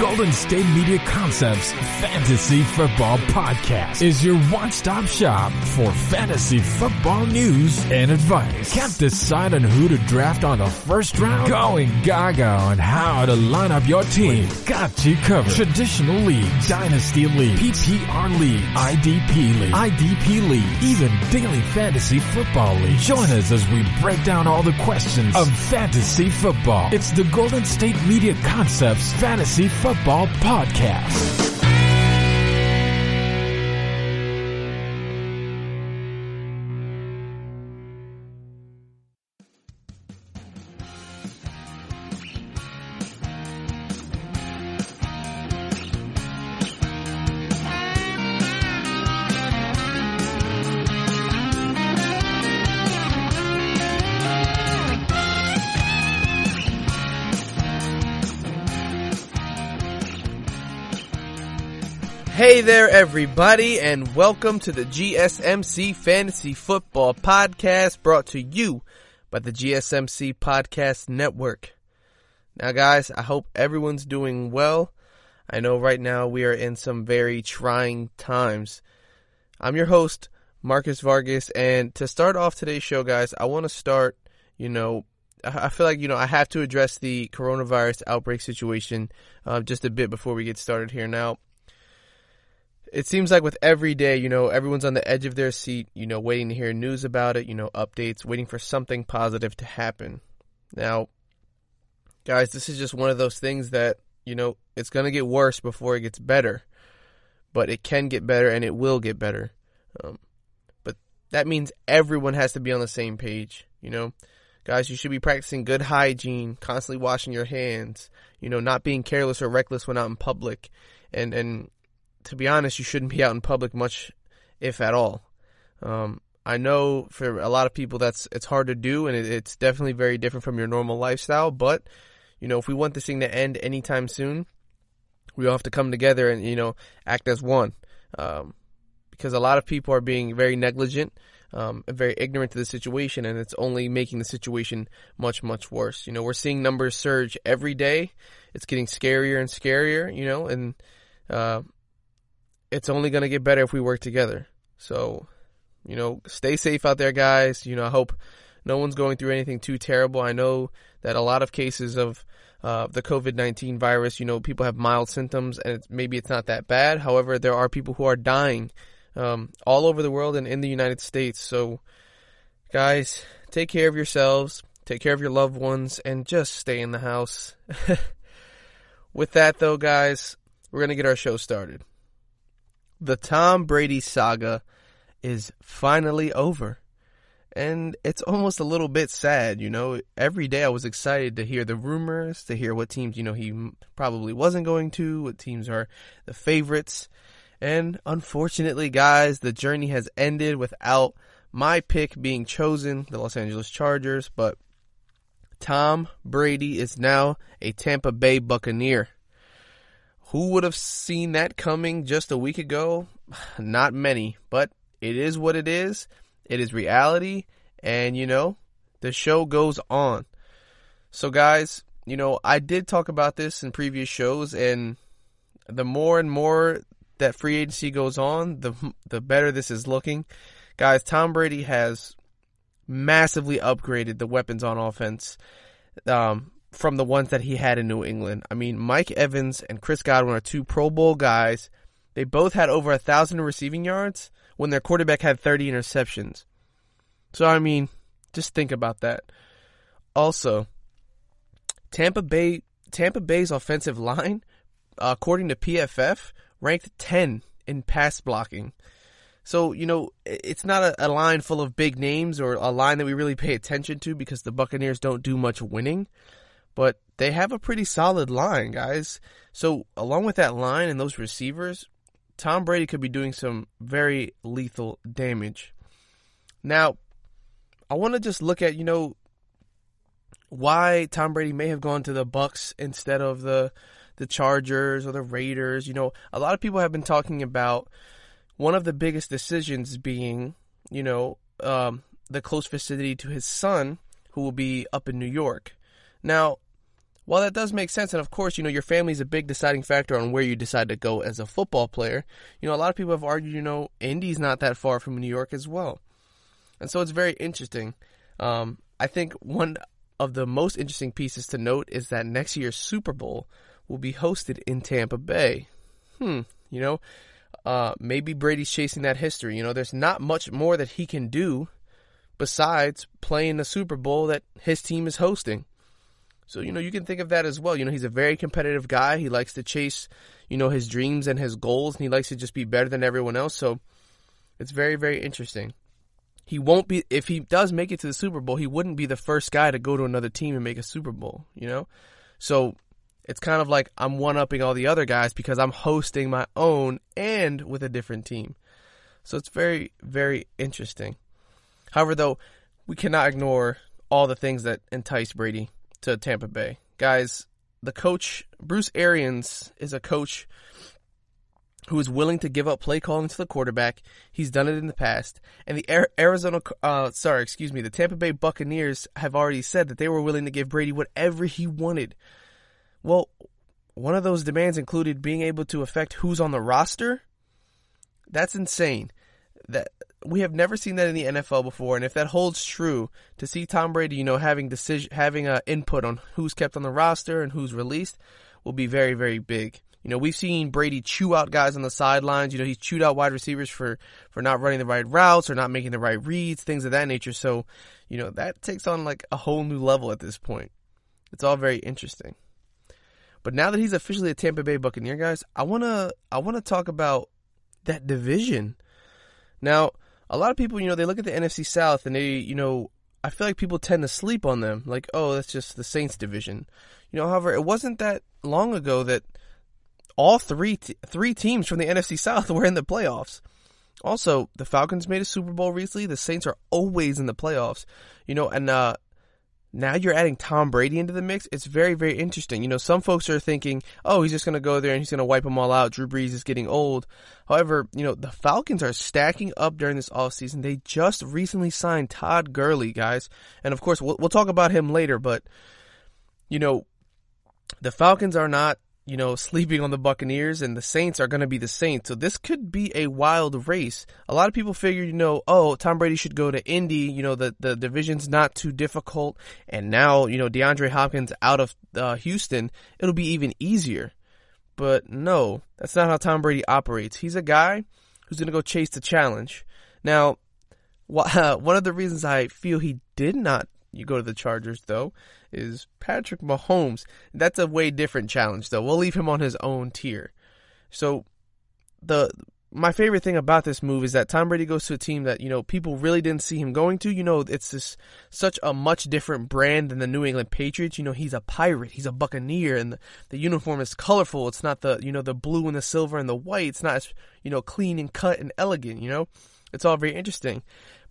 Golden State Media Concepts Fantasy Football Podcast is your one-stop shop for fantasy football news and advice. Can't decide on who to draft on the first round? Going gaga on how to line up your team. We've got you covered. Traditional leagues, dynasty league, PPR league, IDP league, even daily fantasy football league. Join us as we break down all the questions of fantasy football. It's the Golden State Media Concepts Fantasy Football Podcast. Hey there, everybody, and welcome to the GSMC Fantasy Football Podcast, brought to you by the GSMC Podcast Network. Now, guys, I hope everyone's doing well. I know right now we are in some very trying times. I'm your host, Marcus Vargas, and to start off today's show, guys, I want to start, I feel like, I have to address the coronavirus outbreak situation just a bit before we get started here. Now, it seems like with every day, everyone's on the edge of their seat, waiting to hear news about it, updates, waiting for something positive to happen. Now, guys, this is just one of those things that, it's going to get worse before it gets better. But it can get better and it will get better. But that means everyone has to be on the same page, Guys, you should be practicing good hygiene, constantly washing your hands, not being careless or reckless when out in public. And to be honest, you shouldn't be out in public much, if at all. I know for a lot of people it's hard to do, and it's definitely very different from your normal lifestyle. But, if we want this thing to end anytime soon, we all have to come together and, act as one. Because a lot of people are being very negligent, and very ignorant to the situation, and it's only making the situation much, much worse. We're seeing numbers surge every day. It's getting scarier and scarier, and it's only going to get better if we work together. So, stay safe out there, guys. I hope no one's going through anything too terrible. I know that a lot of cases of the COVID-19 virus, people have mild symptoms and maybe it's not that bad. However, there are people who are dying all over the world and in the United States. So, guys, take care of yourselves, take care of your loved ones, and just stay in the house. With that, though, guys, we're going to get our show started. The Tom Brady saga is finally over, and it's almost a little bit sad, Every day I was excited to hear the rumors, to hear what teams, he probably wasn't going to, what teams are the favorites, and unfortunately, guys, the journey has ended without my pick being chosen, the Los Angeles Chargers, but Tom Brady is now a Tampa Bay Buccaneer. Who would have seen that coming just a week ago? Not many, but it is what it is. It is reality, and, the show goes on. So, guys, I did talk about this in previous shows, and the more and more that free agency goes on, the better this is looking. Guys, Tom Brady has massively upgraded the weapons on offense, from the ones that he had in New England. I mean, Mike Evans and Chris Godwin are two Pro Bowl guys. They both had over 1,000 receiving yards when their quarterback had 30 interceptions. So, I mean, just think about that. Also, Tampa Bay's offensive line, according to PFF, ranked 10 in pass blocking. So, it's not a line full of big names or a line that we really pay attention to because the Buccaneers don't do much winning. But they have a pretty solid line, guys. So, along with that line and those receivers, Tom Brady could be doing some very lethal damage. Now, I want to just look at, why Tom Brady may have gone to the Bucs instead of the Chargers or the Raiders. A lot of people have been talking about one of the biggest decisions being, the close vicinity to his son, who will be up in New York. Now, while that does make sense, and of course, your family is a big deciding factor on where you decide to go as a football player, a lot of people have argued, Indy's not that far from New York as well. And so it's very interesting. I think one of the most interesting pieces to note is that next year's Super Bowl will be hosted in Tampa Bay. Maybe Brady's chasing that history. There's not much more that he can do besides playing the Super Bowl that his team is hosting. So, you can think of that as well. He's a very competitive guy. He likes to chase, his dreams and his goals, and he likes to just be better than everyone else. So it's very, very interesting. He won't be, if he does make it to the Super Bowl, he wouldn't be the first guy to go to another team and make a Super Bowl, So it's kind of like I'm one-upping all the other guys because I'm hosting my own and with a different team. So it's very, very interesting. However, though, we cannot ignore all the things that entice Brady to Tampa Bay. Guys, the coach, Bruce Arians, is a coach who is willing to give up play calling to the quarterback. He's done it in the past. And the the Tampa Bay Buccaneers have already said that they were willing to give Brady whatever he wanted. Well, one of those demands included being able to affect who's on the roster. That's insane. That we have never seen that in the NFL before, and if that holds true, to see Tom Brady, having input on who's kept on the roster and who's released, will be very, very big. We've seen Brady chew out guys on the sidelines. He's chewed out wide receivers for not running the right routes or not making the right reads, things of that nature. So, that takes on like a whole new level at this point. It's all very interesting. But now that he's officially a Tampa Bay Buccaneer, guys, I wanna talk about that division. Now, a lot of people, they look at the NFC South and they, I feel like people tend to sleep on them. Like, oh, that's just the Saints division. However, it wasn't that long ago that all three teams from the NFC South were in the playoffs. Also, the Falcons made a Super Bowl recently. The Saints are always in the playoffs. And now you're adding Tom Brady into the mix. It's very, very interesting. Some folks are thinking, oh, he's just going to go there and he's going to wipe them all out. Drew Brees is getting old. However, the Falcons are stacking up during this offseason. They just recently signed Todd Gurley, guys. And of course, we'll talk about him later, but, the Falcons are not, sleeping on the Buccaneers, and the Saints are going to be the Saints. So this could be a wild race. A lot of people figure, Tom Brady should go to Indy. The division's not too difficult. And now, DeAndre Hopkins out of Houston, it'll be even easier. But no, that's not how Tom Brady operates. He's a guy who's going to go chase the challenge. Now, one of the reasons I feel he did not go to the Chargers, though, is Patrick Mahomes. That's a way different challenge, though. We'll leave him on his own tier. So, my favorite thing about this move is that Tom Brady goes to a team that, people really didn't see him going to. It's such a much different brand than the New England Patriots. He's a Pirate. He's a Buccaneer, and the uniform is colorful. It's not the blue and the silver and the white. It's not as, clean and cut and elegant, It's all very interesting.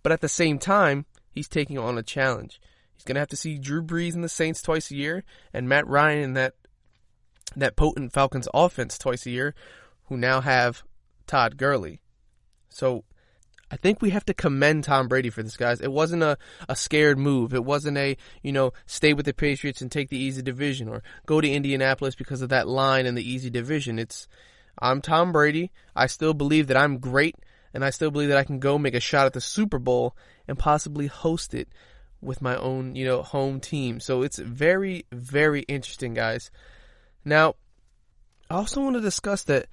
But at the same time, he's taking on a challenge. He's going to have to see Drew Brees and the Saints twice a year, and Matt Ryan and that potent Falcons offense twice a year, who now have Todd Gurley. So I think we have to commend Tom Brady for this, guys. It wasn't a scared move. It wasn't a, stay with the Patriots and take the easy division, or go to Indianapolis because of that line in the easy division. I'm Tom Brady. I still believe that I'm great, and I still believe that I can go make a shot at the Super Bowl and possibly host it with my own, home team. So it's very, very interesting, guys. Now, I also want to discuss that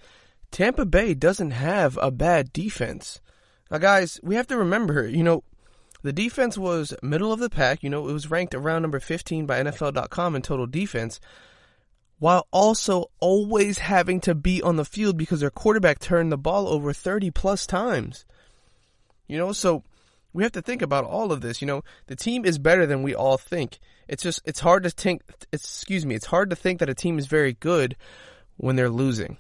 Tampa Bay doesn't have a bad defense. Now, guys, we have to remember, the defense was middle of the pack. It was ranked around number 15 by NFL.com in total defense, while also always having to be on the field because their quarterback turned the ball over 30 plus times. So we have to think about all of this. The team is better than we all think. It's hard to think that a team is very good when they're losing.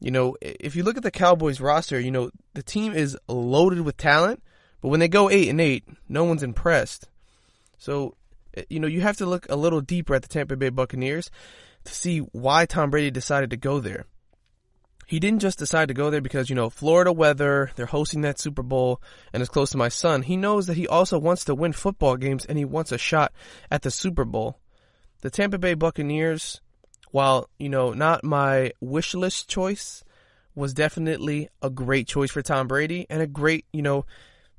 If you look at the Cowboys roster, the team is loaded with talent, but when they go 8-8, no one's impressed. So, you have to look a little deeper at the Tampa Bay Buccaneers to see why Tom Brady decided to go there. He didn't just decide to go there because, Florida weather, they're hosting that Super Bowl, and it's close to my son. He knows that he also wants to win football games, and he wants a shot at the Super Bowl. the Tampa Bay Buccaneers, while, not my wish list choice, was definitely a great choice for Tom Brady, and a great,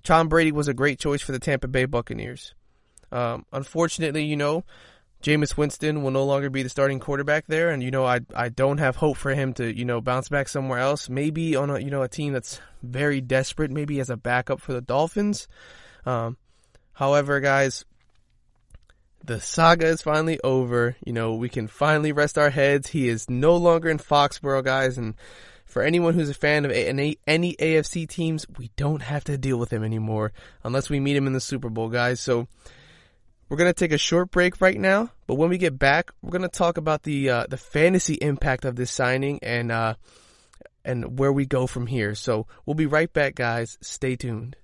Tom Brady was a great choice for the Tampa Bay Buccaneers. Unfortunately, Jameis Winston will no longer be the starting quarterback there, and I don't have hope for him to bounce back somewhere else. Maybe on a team that's very desperate, maybe as a backup for the Dolphins. However, guys, the saga is finally over. We can finally rest our heads. He is no longer in Foxborough, guys, and for anyone who's a fan of any AFC teams, we don't have to deal with him anymore unless we meet him in the Super Bowl, guys. So we're going to take a short break right now, but when we get back, we're going to talk about the fantasy impact of this signing and where we go from here. So we'll be right back, guys. Stay tuned.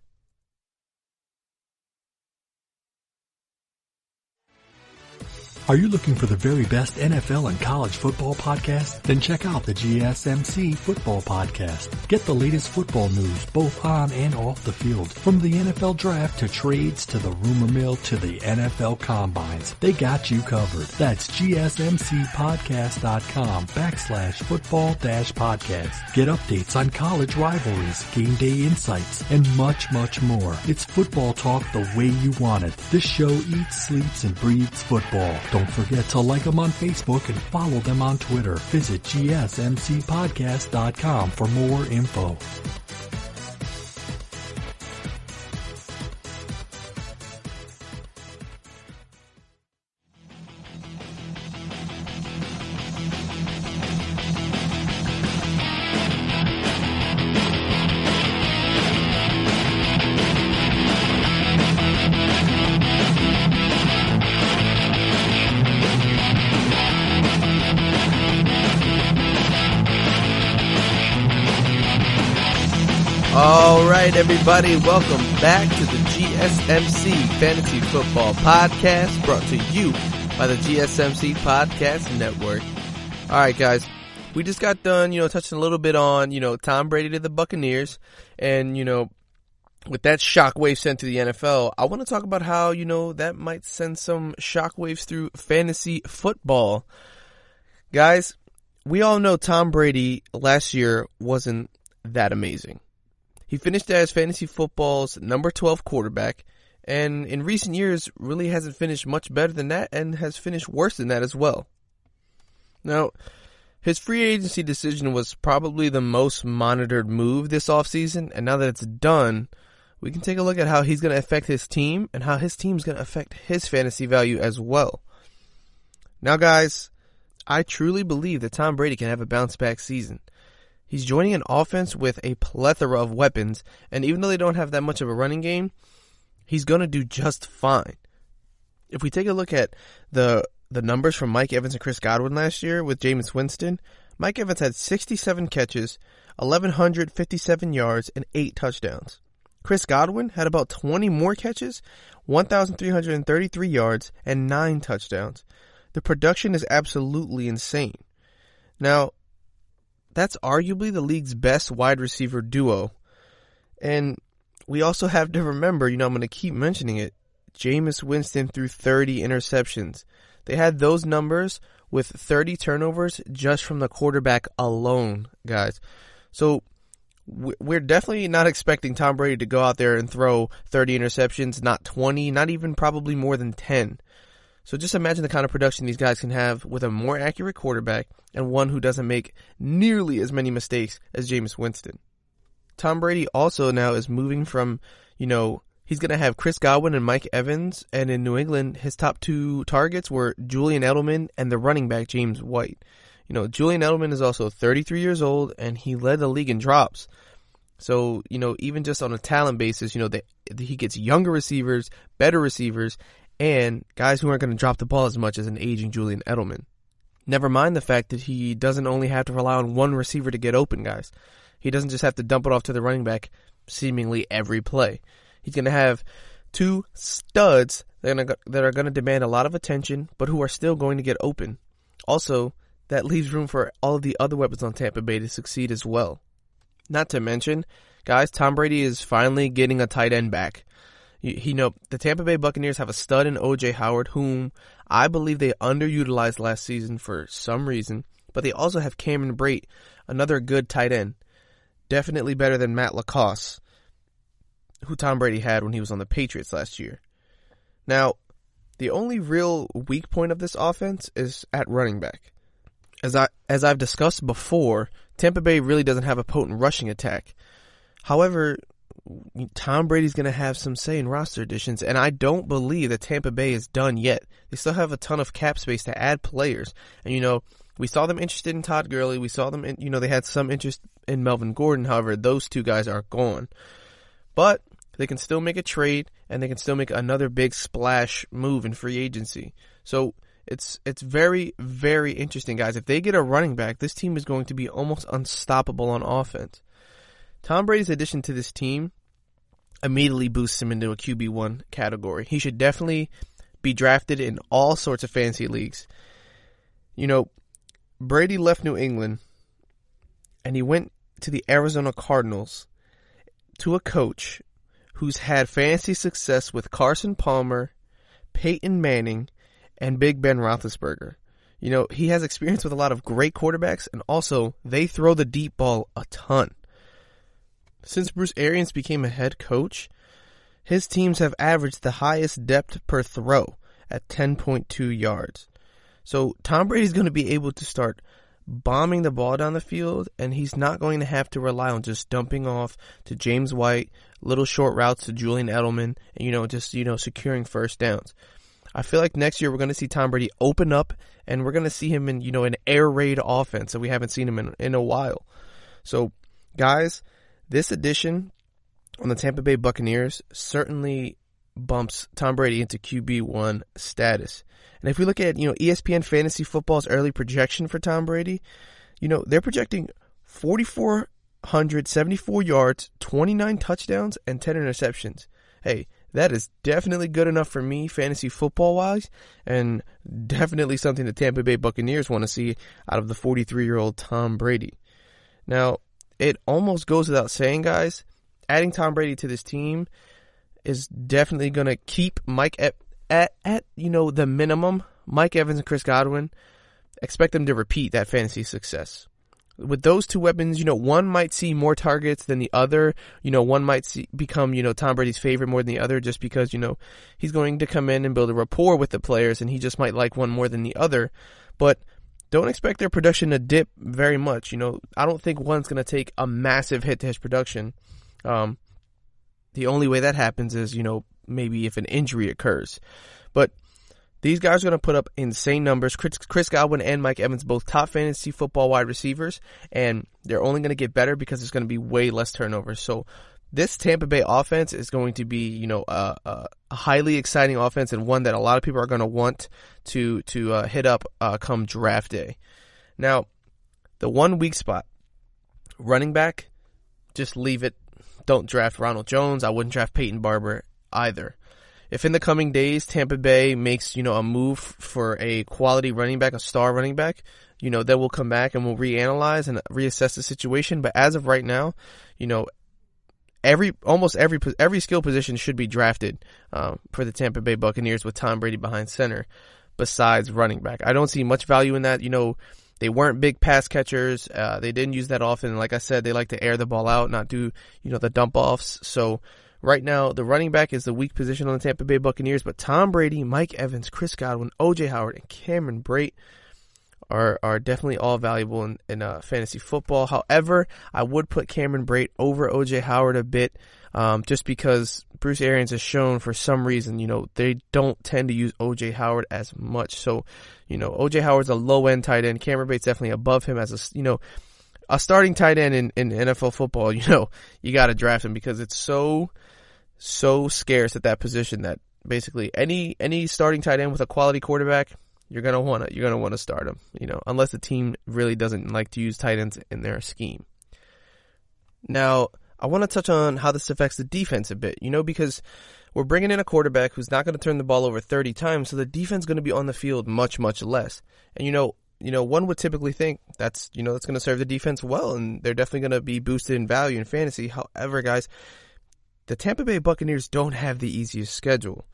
Are you looking for the very best NFL and college football podcast? Then check out the GSMC Football Podcast. Get the latest football news both on and off the field. From the NFL Draft to trades to the rumor mill to the NFL Combines. They got you covered. That's GSMCpodcast.com/football-podcast. Get updates on college rivalries, game day insights, and much, much more. It's football talk the way you want it. This show eats, sleeps, and breathes football. Don't forget to like them on Facebook and follow them on Twitter. Visit GSMCpodcast.com for more info. All right, everybody, welcome back to the GSMC Fantasy Football Podcast, brought to you by the GSMC Podcast Network. All right, guys, we just got done, touching a little bit on, Tom Brady to the Buccaneers, and, with that shockwave sent to the NFL, I want to talk about how, that might send some shockwaves through fantasy football. Guys, we all know Tom Brady last year wasn't that amazing. He finished as fantasy football's number 12 quarterback, and in recent years really hasn't finished much better than that and has finished worse than that as well. Now, his free agency decision was probably the most monitored move this offseason, and now that it's done, we can take a look at how he's going to affect his team and how his team's going to affect his fantasy value as well. Now, guys, I truly believe that Tom Brady can have a bounce-back season. He's joining an offense with a plethora of weapons, and even though they don't have that much of a running game, he's going to do just fine. If we take a look at the numbers from Mike Evans and Chris Godwin last year with Jameis Winston, Mike Evans had 67 catches, 1,157 yards, and 8 touchdowns. Chris Godwin had about 20 more catches, 1,333 yards, and 9 touchdowns. The production is absolutely insane. Now, that's arguably the league's best wide receiver duo. And we also have to remember, I'm going to keep mentioning it, Jameis Winston threw 30 interceptions. They had those numbers with 30 turnovers just from the quarterback alone, guys. So we're definitely not expecting Tom Brady to go out there and throw 30 interceptions, not 20, not even probably more than 10. So just imagine the kind of production these guys can have with a more accurate quarterback and one who doesn't make nearly as many mistakes as Jameis Winston. Tom Brady also now is moving from, he's going to have Chris Godwin and Mike Evans, and in New England, his top 2 targets were Julian Edelman and the running back James White. Julian Edelman is also 33 years old, and he led the league in drops. So, even just on a talent basis, he gets younger receivers, better receivers, and guys who aren't going to drop the ball as much as an aging Julian Edelman. Never mind the fact that he doesn't only have to rely on one receiver to get open, guys. He doesn't just have to dump it off to the running back seemingly every play. He's going to have 2 studs that are going to demand a lot of attention, but who are still going to get open. Also, that leaves room for all of the other weapons on Tampa Bay to succeed as well. Not to mention, guys, Tom Brady is finally getting a tight end back. The Tampa Bay Buccaneers have a stud in O.J. Howard, whom I believe they underutilized last season for some reason. But they also have Cameron Brate, another good tight end. Definitely better than Matt LaCosse, who Tom Brady had when he was on the Patriots last year. Now, the only real weak point of this offense is at running back. As I've discussed before, Tampa Bay really doesn't have a potent rushing attack. However, Tom Brady's going to have some say in roster additions, and I don't believe that Tampa Bay is done yet. They still have a ton of cap space to add players. And, we saw them interested in Todd Gurley. We saw them, they had some interest in Melvin Gordon. However, those two guys are gone. But they can still make a trade, and they can still make another big splash move in free agency. So it's very, very interesting, guys. If they get a running back, this team is going to be almost unstoppable on offense. Tom Brady's addition to this team immediately boosts him into a QB1 category. He should definitely be drafted in all sorts of fantasy leagues. Brady left New England, and he went to the Arizona Cardinals to a coach who's had fantasy success with Carson Palmer, Peyton Manning, and Big Ben Roethlisberger. He has experience with a lot of great quarterbacks, and also they throw the deep ball a ton. Since Bruce Arians became a head coach, his teams have averaged the highest depth per throw at 10.2 yards. So Tom Brady's going to be able to start bombing the ball down the field, and he's not going to have to rely on just dumping off to James White, little short routes to Julian Edelman, and securing first downs. I feel like next year we're going to see Tom Brady open up, and we're going to see him in an air raid offense that we haven't seen him in a while. So, guys, this addition on the Tampa Bay Buccaneers certainly bumps Tom Brady into QB1 status. And if we look at, ESPN Fantasy Football's early projection for Tom Brady, they're projecting 4,474 yards, 29 touchdowns, and 10 interceptions. Hey, that is definitely good enough for me fantasy football-wise, and definitely something the Tampa Bay Buccaneers want to see out of the 43-year-old Tom Brady. Now, it almost goes without saying, guys, adding Tom Brady to this team is definitely going to keep Mike at the minimum. Mike Evans and Chris Godwin, expect them to repeat that fantasy success. With those two weapons, one might see more targets than the other. One might become, Tom Brady's favorite more than the other just because, he's going to come in and build a rapport with the players, and he just might like one more than the other. But don't expect their production to dip very much. I don't think one's going to take a massive hit to his production. The only way that happens is, maybe if an injury occurs. But these guys are going to put up insane numbers. Chris Godwin and Mike Evans, both top fantasy football wide receivers, and they're only going to get better because there's going to be way less turnovers. So this Tampa Bay offense is going to be, a highly exciting offense, and one that a lot of people are going to want to hit up come draft day. Now, the one weak spot, running back, just leave it. Don't draft Ronald Jones. I wouldn't draft Peyton Barber either. If in the coming days Tampa Bay makes, a move for a quality running back, a star running back, then we'll come back and we'll reanalyze and reassess the situation. But as of right now, almost every skill position should be drafted for the Tampa Bay Buccaneers with Tom Brady behind center besides running back. I don't see much value in that. They weren't big pass catchers. They didn't use that often. Like I said, they like to air the ball out, not do, the dump offs. So right now, the running back is the weak position on the Tampa Bay Buccaneers, but Tom Brady, Mike Evans, Chris Godwin, O.J. Howard, and Cameron Brate are definitely all valuable in fantasy football. However, I would put Cameron Brate over O.J. Howard a bit, just because Bruce Arians has shown for some reason, they don't tend to use O.J. Howard as much. So, O.J. Howard's a low-end tight end. Cameron Brate's definitely above him as a starting tight end in NFL football. You got to draft him because it's so scarce at that position that basically any starting tight end with a quality quarterback, you're gonna want to start him. Unless the team really doesn't like to use tight ends in their scheme. Now, I want to touch on how this affects the defense a bit. Because we're bringing in a quarterback who's not going to turn the ball over 30 times, so the defense is going to be on the field much, much less. And one would typically think that's going to serve the defense well, and they're definitely going to be boosted in value in fantasy. However, guys, the Tampa Bay Buccaneers don't have the easiest schedule.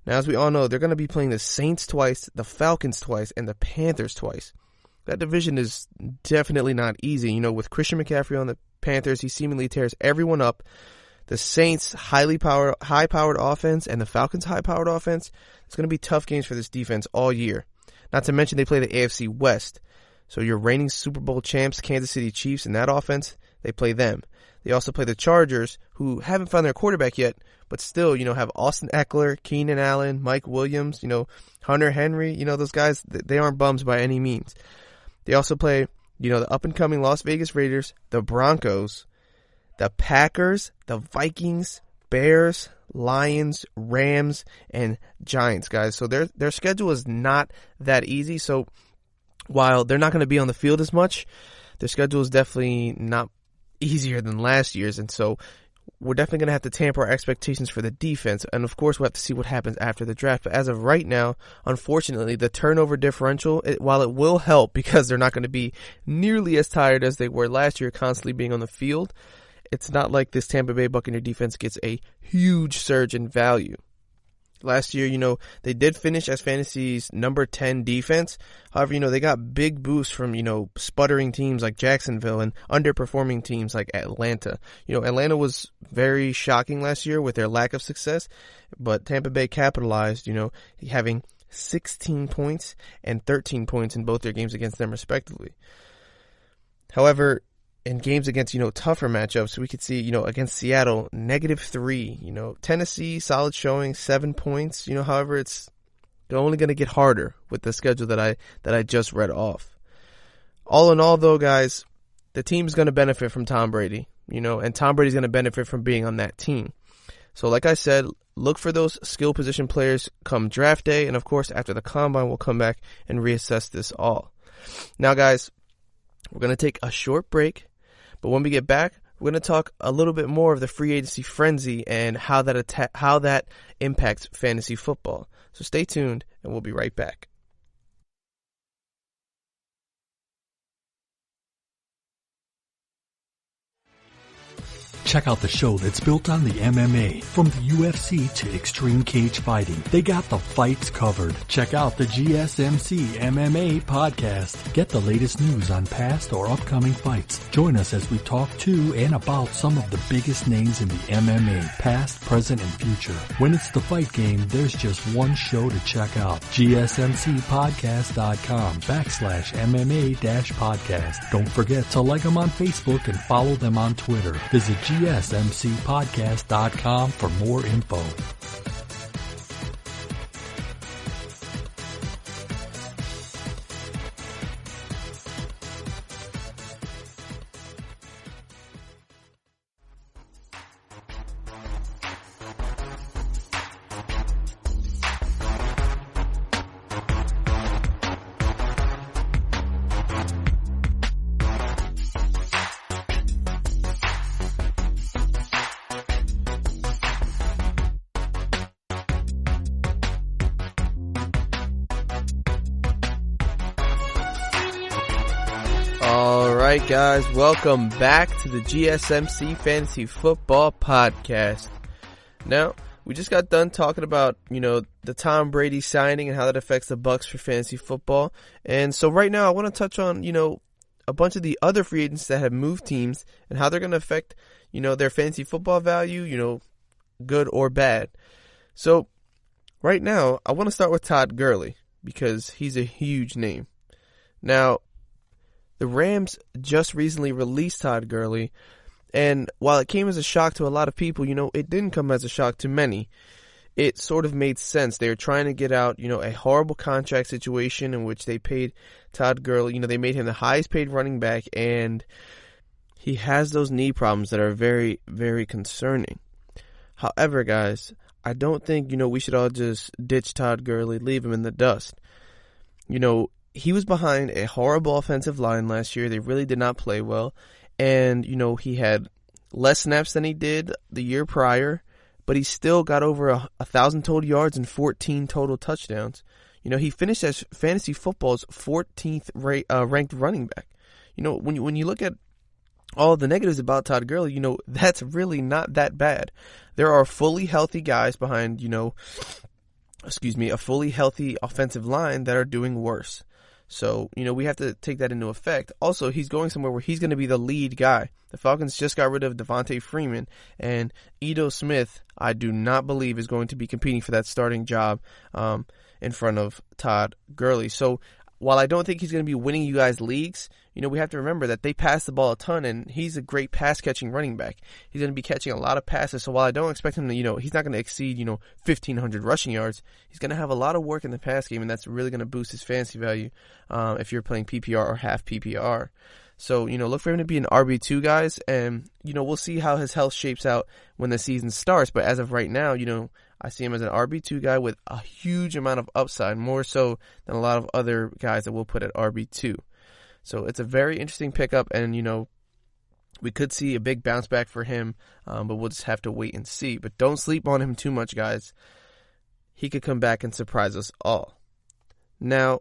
Now, as we all know, they're going to be playing the Saints twice, the Falcons twice, and the Panthers twice. That division is definitely not easy. With Christian McCaffrey on the Panthers, he seemingly tears everyone up. The Saints' high-powered offense and the Falcons' high-powered offense, it's going to be tough games for this defense all year. Not to mention they play the AFC West. So your reigning Super Bowl champs, Kansas City Chiefs, and that offense, they play them. They also play the Chargers, who haven't found their quarterback yet, but still, have Austin Eckler, Keenan Allen, Mike Williams, Hunter Henry, those guys, they aren't bums by any means. They also play, the up-and-coming Las Vegas Raiders, the Broncos, the Packers, the Vikings, Bears, Lions, Rams, and Giants, guys. So their schedule is not that easy. So while they're not going to be on the field as much, their schedule is definitely not easier than last year's. And so we're definitely going to have to tamper our expectations for the defense. And of course, we'll have to see what happens after the draft. But as of right now, unfortunately, the turnover differential, while it will help because they're not going to be nearly as tired as they were last year constantly being on the field, it's not like this Tampa Bay Buccaneer defense gets a huge surge in value. Last year, they did finish as fantasy's number 10 defense. However, they got big boosts from, sputtering teams like Jacksonville and underperforming teams like Atlanta. Atlanta was very shocking last year with their lack of success, but Tampa Bay capitalized, having 16 points and 13 points in both their games against them respectively. However, in games against, tougher matchups, we could see, against Seattle, -3, Tennessee, solid showing, 7 points, however, they're only going to get harder with the schedule that I just read off. All in all, though, guys, the team's going to benefit from Tom Brady, and Tom Brady's going to benefit from being on that team. So like I said, look for those skill position players come draft day, and of course, after the combine, we'll come back and reassess this all. Now, guys, we're going to take a short break. But when we get back, we're going to talk a little bit more of the free agency frenzy and how that impacts fantasy football. So stay tuned, and we'll be right back. Check out the show that's built on the MMA. From the UFC to extreme cage fighting, they got the fights covered. Check out the GSMC MMA podcast. Get the latest news on past or upcoming fights. Join us as we talk to and about some of the biggest names in the MMA, past, present, and future. When it's the fight game, there's just one show to check out. GSMCpodcast.com/MMA-podcast. Don't forget to like them on Facebook and follow them on Twitter. Visit GSMCpodcast.com for more info. Alright guys, welcome back to the GSMC Fantasy Football Podcast. Now, we just got done talking about, the Tom Brady signing and how that affects the Bucs for fantasy football. And so right now I want to touch on, a bunch of the other free agents that have moved teams and how they're going to affect, their fantasy football value, good or bad. So right now I want to start with Todd Gurley because he's a huge name. Now, the Rams just recently released Todd Gurley, and while it came as a shock to a lot of people, it didn't come as a shock to many. It sort of made sense. They were trying to get out, a horrible contract situation in which they paid Todd Gurley. They made him the highest paid running back, and he has those knee problems that are very, very concerning. However, guys, I don't think, we should all just ditch Todd Gurley, leave him in the dust. He was behind a horrible offensive line last year. They really did not play well. And, he had less snaps than he did the year prior, but he still got over 1,000 total yards and 14 total touchdowns. He finished as fantasy football's 14th ranked running back. When you look at all the negatives about Todd Gurley, that's really not that bad. There are fully healthy guys behind, a fully healthy offensive line that are doing worse. So, we have to take that into effect. Also, he's going somewhere where he's going to be the lead guy. The Falcons just got rid of Devontae Freeman, and Ito Smith, I do not believe, is going to be competing for that starting job in front of Todd Gurley. So, while I don't think he's going to be winning you guys leagues, we have to remember that they pass the ball a ton, and he's a great pass-catching running back. He's going to be catching a lot of passes, so while I don't expect him to, he's not going to exceed, 1,500 rushing yards, he's going to have a lot of work in the pass game, and that's really going to boost his fantasy value if you're playing PPR or half PPR. So, look for him to be an RB2, guys, and, we'll see how his health shapes out when the season starts, but as of right now, I see him as an RB2 guy with a huge amount of upside, more so than a lot of other guys that we'll put at RB2. So it's a very interesting pickup, and, we could see a big bounce back for him, but we'll just have to wait and see. But don't sleep on him too much, guys. He could come back and surprise us all. Now,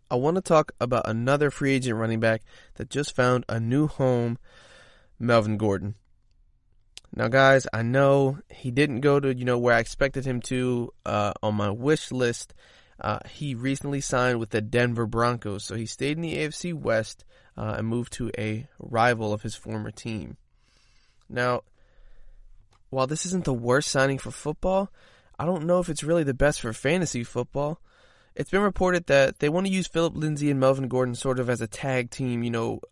I want to talk about another free agent running back that just found a new home, Melvin Gordon. Now, guys, I know he didn't go to, where I expected him to on my wish list. He recently signed with the Denver Broncos, so he stayed in the AFC West and moved to a rival of his former team. Now, while this isn't the worst signing for football, I don't know if it's really the best for fantasy football. It's been reported that they want to use Phillip Lindsay and Melvin Gordon sort of as a tag team,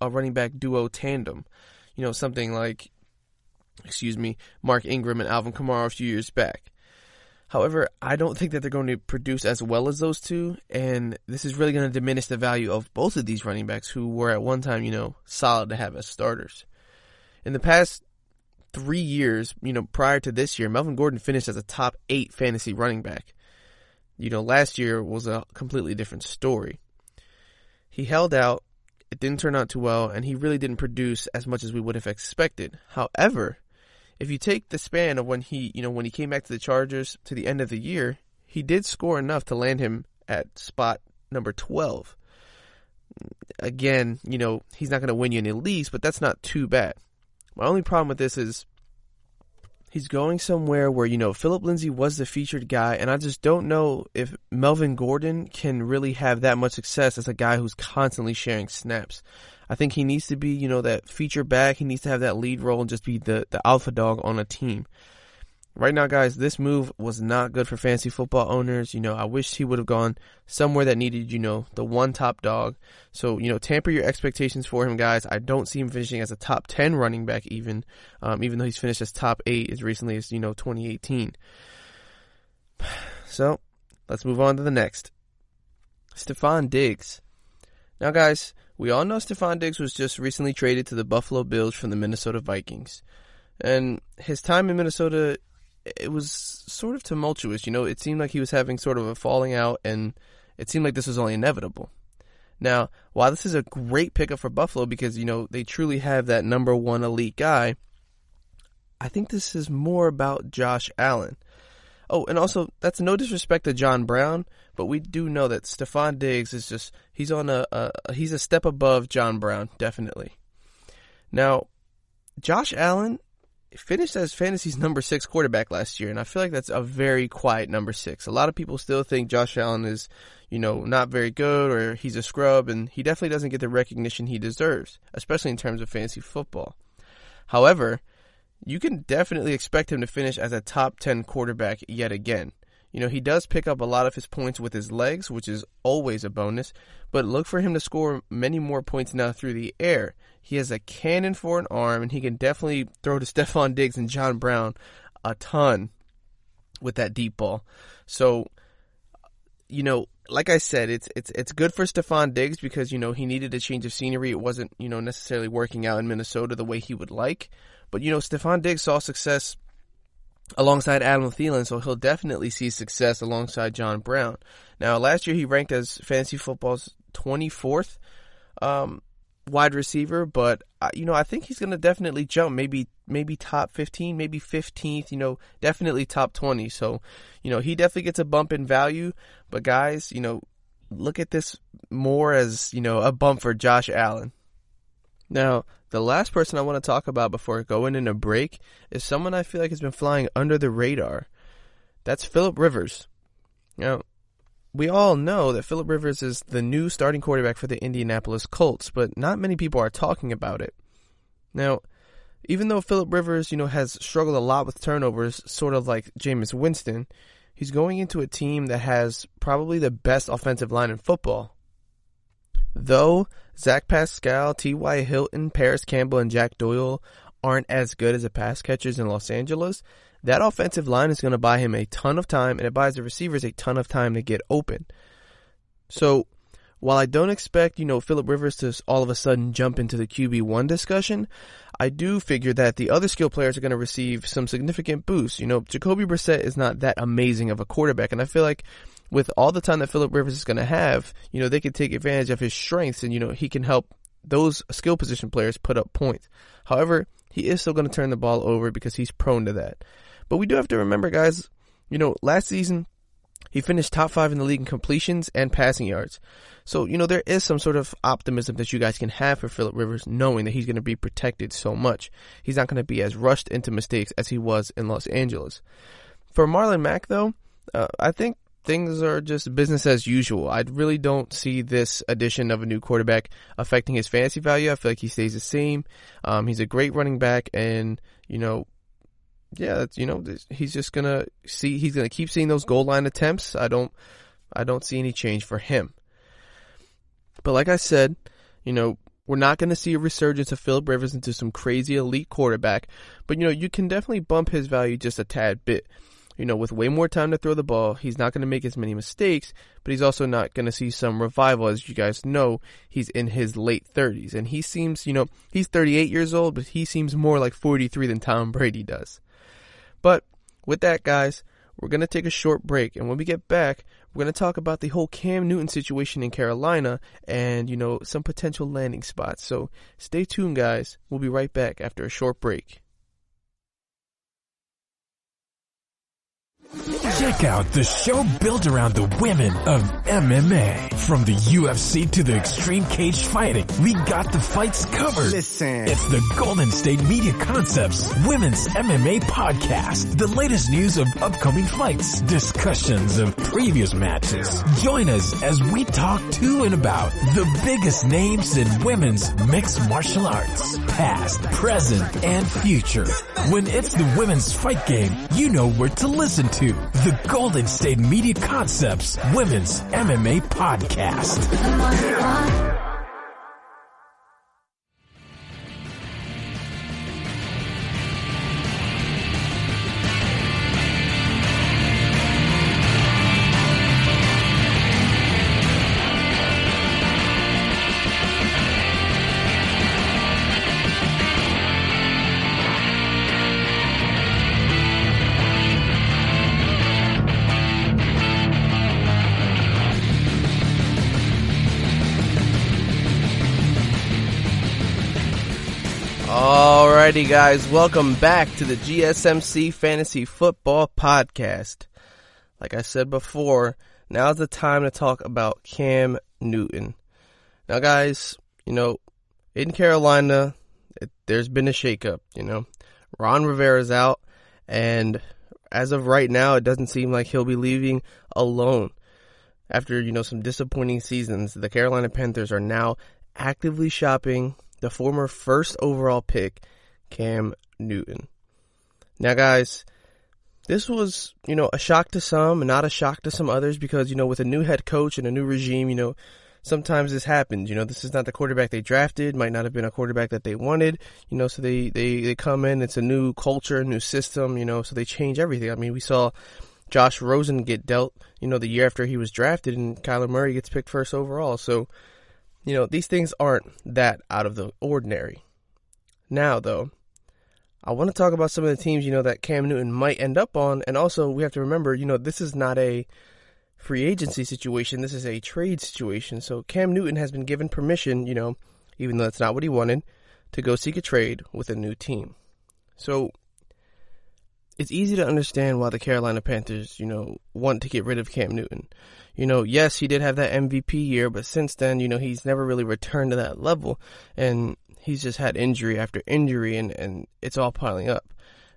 a running back duo tandem. Something like, Mark Ingram and Alvin Kamara a few years back. However, I don't think that they're going to produce as well as those two, and this is really going to diminish the value of both of these running backs who were at one time, solid to have as starters. In the past 3 years, prior to this year, Melvin Gordon finished as a top 8 fantasy running back. Last year was a completely different story. He held out, it didn't turn out too well, and he really didn't produce as much as we would have expected. However, if you take the span of when he came back to the Chargers to the end of the year, he did score enough to land him at spot number 12. Again, he's not going to win you any leagues, but that's not too bad. My only problem with this is he's going somewhere where, Phillip Lindsay was the featured guy, and I just don't know if Melvin Gordon can really have that much success as a guy who's constantly sharing snaps. I think he needs to be, that feature back. He needs to have that lead role and just be the alpha dog on a team. Right now, guys, this move was not good for fantasy football owners. I wish he would have gone somewhere that needed, the one top dog. So, tamper your expectations for him, guys. I don't see him finishing as a top 10 running back even though he's finished as top 8 as recently as, 2018. So, let's move on to the next. Stephon Diggs. Now, guys, we all know Stephon Diggs was just recently traded to the Buffalo Bills from the Minnesota Vikings. And his time in Minnesota, it was sort of tumultuous. It seemed like he was having sort of a falling out, and it seemed like this was only inevitable. Now, while this is a great pickup for Buffalo because, they truly have that number one elite guy, I think this is more about Josh Allen. Oh, and also, that's no disrespect to John Brown, but we do know that Stephon Diggs is just, he's a step above John Brown, definitely. Now, Josh Allen finished as fantasy's number 6 quarterback last year, and I feel like that's a very quiet number 6. A lot of people still think Josh Allen is, not very good, or he's a scrub, and he definitely doesn't get the recognition he deserves, especially in terms of fantasy football. However, you can definitely expect him to finish as a top 10 quarterback yet again. He does pick up a lot of his points with his legs, which is always a bonus, but look for him to score many more points now through the air. He has a cannon for an arm, and he can definitely throw to Stephon Diggs and John Brown a ton with that deep ball. So, like I said, it's good for Stephon Diggs because, he needed a change of scenery. It wasn't, necessarily working out in Minnesota the way he would like. But, Stephon Diggs saw success alongside Adam Thielen, so he'll definitely see success alongside John Brown. Now, last year he ranked as fantasy football's 24th wide receiver, but I think he's going to definitely jump, maybe top 15, maybe 15th, definitely top 20. So, he definitely gets a bump in value, but guys, look at this more as, a bump for Josh Allen. Now, the last person I want to talk about before going in a break is someone I feel like has been flying under the radar. That's Phillip Rivers. Now, we all know that Phillip Rivers is the new starting quarterback for the Indianapolis Colts, but not many people are talking about it. Now, even though Phillip Rivers, has struggled a lot with turnovers, sort of like Jameis Winston, he's going into a team that has probably the best offensive line in football. Though Zach Pascal, T.Y. Hilton, Paris Campbell, and Jack Doyle aren't as good as the pass catchers in Los Angeles, that offensive line is going to buy him a ton of time, and it buys the receivers a ton of time to get open. So, while I don't expect, Phillip Rivers to all of a sudden jump into the QB1 discussion, I do figure that the other skill players are going to receive some significant boosts. Jacoby Brissett is not that amazing of a quarterback, and I feel like with all the time that Phillip Rivers is going to have, they can take advantage of his strengths, and, he can help those skill position players put up points. However, he is still going to turn the ball over because he's prone to that. But we do have to remember, guys, last season, he finished top 5 in the league in completions and passing yards. So, there is some sort of optimism that you guys can have for Phillip Rivers, knowing that he's going to be protected so much. He's not going to be as rushed into mistakes as he was in Los Angeles. For Marlon Mack, though, I think things are just business as usual. I really don't see this addition of a new quarterback affecting his fantasy value. I feel like he stays the same. He's a great running back, and, he's just going to he's going to keep seeing those goal line attempts. I don't see any change for him. But like I said, we're not going to see a resurgence of Phillip Rivers into some crazy elite quarterback, but you can definitely bump his value just a tad bit. With way more time to throw the ball, he's not going to make as many mistakes, but he's also not going to see some revival. As you guys know, he's in his late 30s, and he seems, he's 38 years old, but he seems more like 43 than Tom Brady does. But with that, guys, we're going to take a short break, and when we get back, we're going to talk about the whole Cam Newton situation in Carolina and, some potential landing spots. So stay tuned, guys. We'll be right back after a short break. Check out the show built around the women of MMA. From the UFC to the extreme cage fighting, we got the fights covered. Listen. It's the Golden State Media Concepts Women's MMA Podcast. The latest news of upcoming fights, discussions of previous matches. Join us as we talk to and about the biggest names in women's mixed martial arts, past, present, and future. When it's the women's fight game, you know where to listen to. The Golden State Media Concepts Women's MMA Podcast. Alrighty, guys, welcome back to the GSMC Fantasy Football Podcast. Like I said before, now's the time to talk about Cam Newton. Now, guys, in Carolina, there's been a shakeup. Ron Rivera's out, and as of right now, it doesn't seem like he'll be leaving alone. After, some disappointing seasons, the Carolina Panthers are now actively shopping the former first overall pick, Cam Newton. Now, guys, this was, a shock to some and not a shock to some others because, with a new head coach and a new regime, sometimes this happens. This is not the quarterback they drafted, might not have been a quarterback that they wanted, so they come in, it's a new culture, new system, so they change everything. I mean, we saw Josh Rosen get dealt, the year after he was drafted, and Kyler Murray gets picked first overall. So, these things aren't that out of the ordinary. Now, though, I want to talk about some of the teams, that Cam Newton might end up on. And also, we have to remember, this is not a free agency situation. This is a trade situation. So Cam Newton has been given permission, even though that's not what he wanted, to go seek a trade with a new team. So it's easy to understand why the Carolina Panthers, want to get rid of Cam Newton. Yes, he did have that MVP year, but since then, he's never really returned to that level. And he's just had injury after injury, and it's all piling up.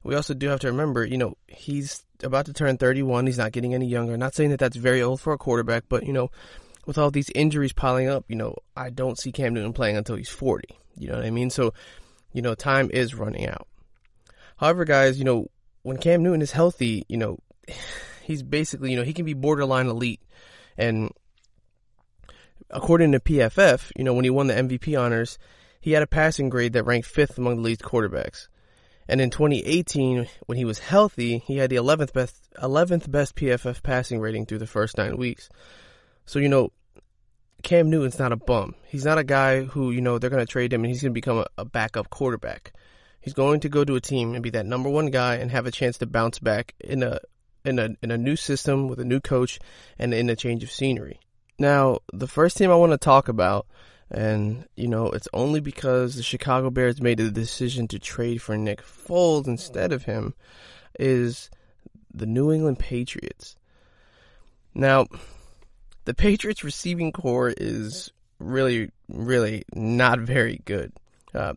We also do have to remember, he's about to turn 31. He's not getting any younger. Not saying that that's very old for a quarterback, but, with all these injuries piling up, I don't see Cam Newton playing until he's 40. You know what I mean? So, time is running out. However, guys, when Cam Newton is healthy, he's basically, he can be borderline elite. And according to PFF, when he won the MVP honors, he had a passing grade that ranked 5th among the league's quarterbacks. And in 2018, when he was healthy, he had the 11th best PFF passing rating through the first 9 weeks. So, Cam Newton's not a bum. He's not a guy who, they're going to trade him and he's going to become a backup quarterback. He's going to go to a team and be that number one guy and have a chance to bounce back in a new system with a new coach and in a change of scenery. Now, the first team I want to talk about, and, it's only because the Chicago Bears made the decision to trade for Nick Foles instead of him, is the New England Patriots. Now, the Patriots receiving core is really, really not very good.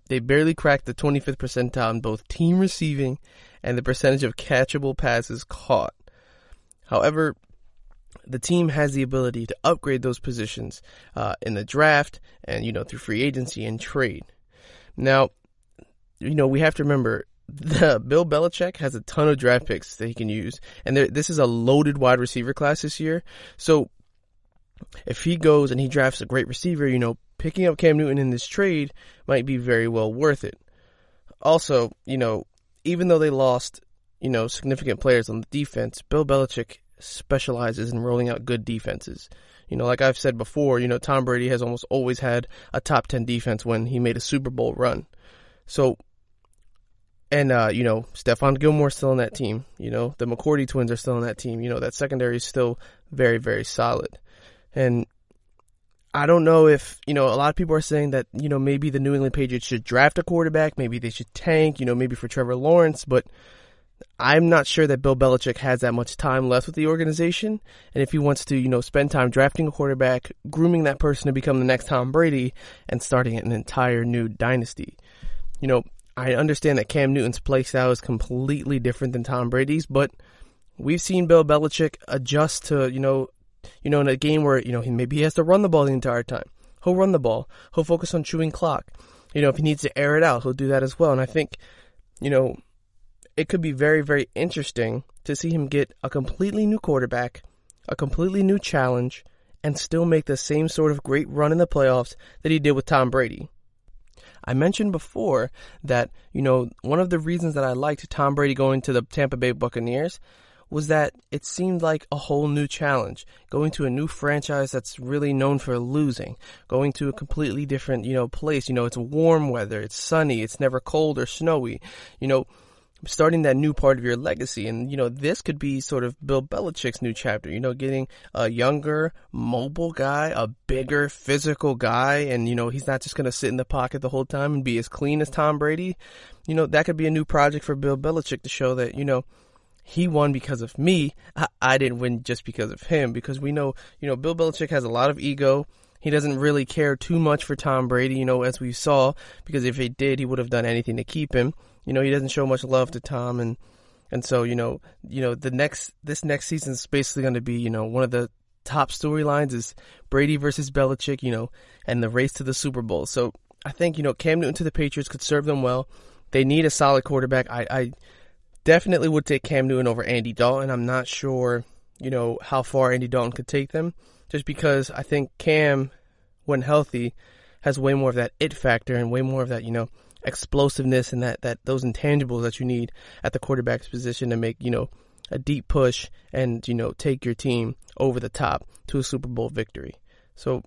They barely cracked the 25th percentile in both team receiving and the percentage of catchable passes caught. However, the team has the ability to upgrade those positions in the draft and, through free agency and trade. Now, we have to remember, Bill Belichick has a ton of draft picks that he can use, and this is a loaded wide receiver class this year. So if he goes and he drafts a great receiver, picking up Cam Newton in this trade might be very well worth it. Also, even though they lost, significant players on the defense, Bill Belichick specializes in rolling out good defenses. Like I've said before, Tom Brady has almost always had a top 10 defense when he made a Super Bowl run. So, and, Stephon Gilmore's still on that team. The McCourty twins are still on that team. That secondary is still very, very solid. And I don't know if, a lot of people are saying that, maybe the New England Patriots should draft a quarterback. Maybe they should tank, maybe for Trevor Lawrence. But I'm not sure that Bill Belichick has that much time left with the organization. And if he wants to, spend time drafting a quarterback, grooming that person to become the next Tom Brady, and starting an entire new dynasty. I understand that Cam Newton's play style is completely different than Tom Brady's, but we've seen Bill Belichick adjust to, in a game where, maybe he has to run the ball the entire time. He'll run the ball. He'll focus on chewing clock. If he needs to air it out, he'll do that as well. And I think, it could be very, very interesting to see him get a completely new quarterback, a completely new challenge, and still make the same sort of great run in the playoffs that he did with Tom Brady. I mentioned before that, one of the reasons that I liked Tom Brady going to the Tampa Bay Buccaneers was that it seemed like a whole new challenge, going to a new franchise that's really known for losing, going to a completely different, place. It's warm weather, it's sunny, it's never cold or snowy, starting that new part of your legacy. And, this could be sort of Bill Belichick's new chapter, getting a younger, mobile guy, a bigger, physical guy. And, he's not just going to sit in the pocket the whole time and be as clean as Tom Brady. That could be a new project for Bill Belichick to show that, he won because of me. I didn't win just because of him, because we know, Bill Belichick has a lot of ego. He doesn't really care too much for Tom Brady, as we saw, because if he did, he would have done anything to keep him. He doesn't show much love to Tom, and so, this next season is basically going to be, one of the top storylines is Brady versus Belichick, and the race to the Super Bowl. So I think, Cam Newton to the Patriots could serve them well. They need a solid quarterback. I definitely would take Cam Newton over Andy Dalton. I'm not sure, how far Andy Dalton could take them, just because I think Cam, when healthy, has way more of that it factor and way more of that, explosiveness and that those intangibles that you need at the quarterback's position to make, a deep push and, take your team over the top to a Super Bowl victory. So,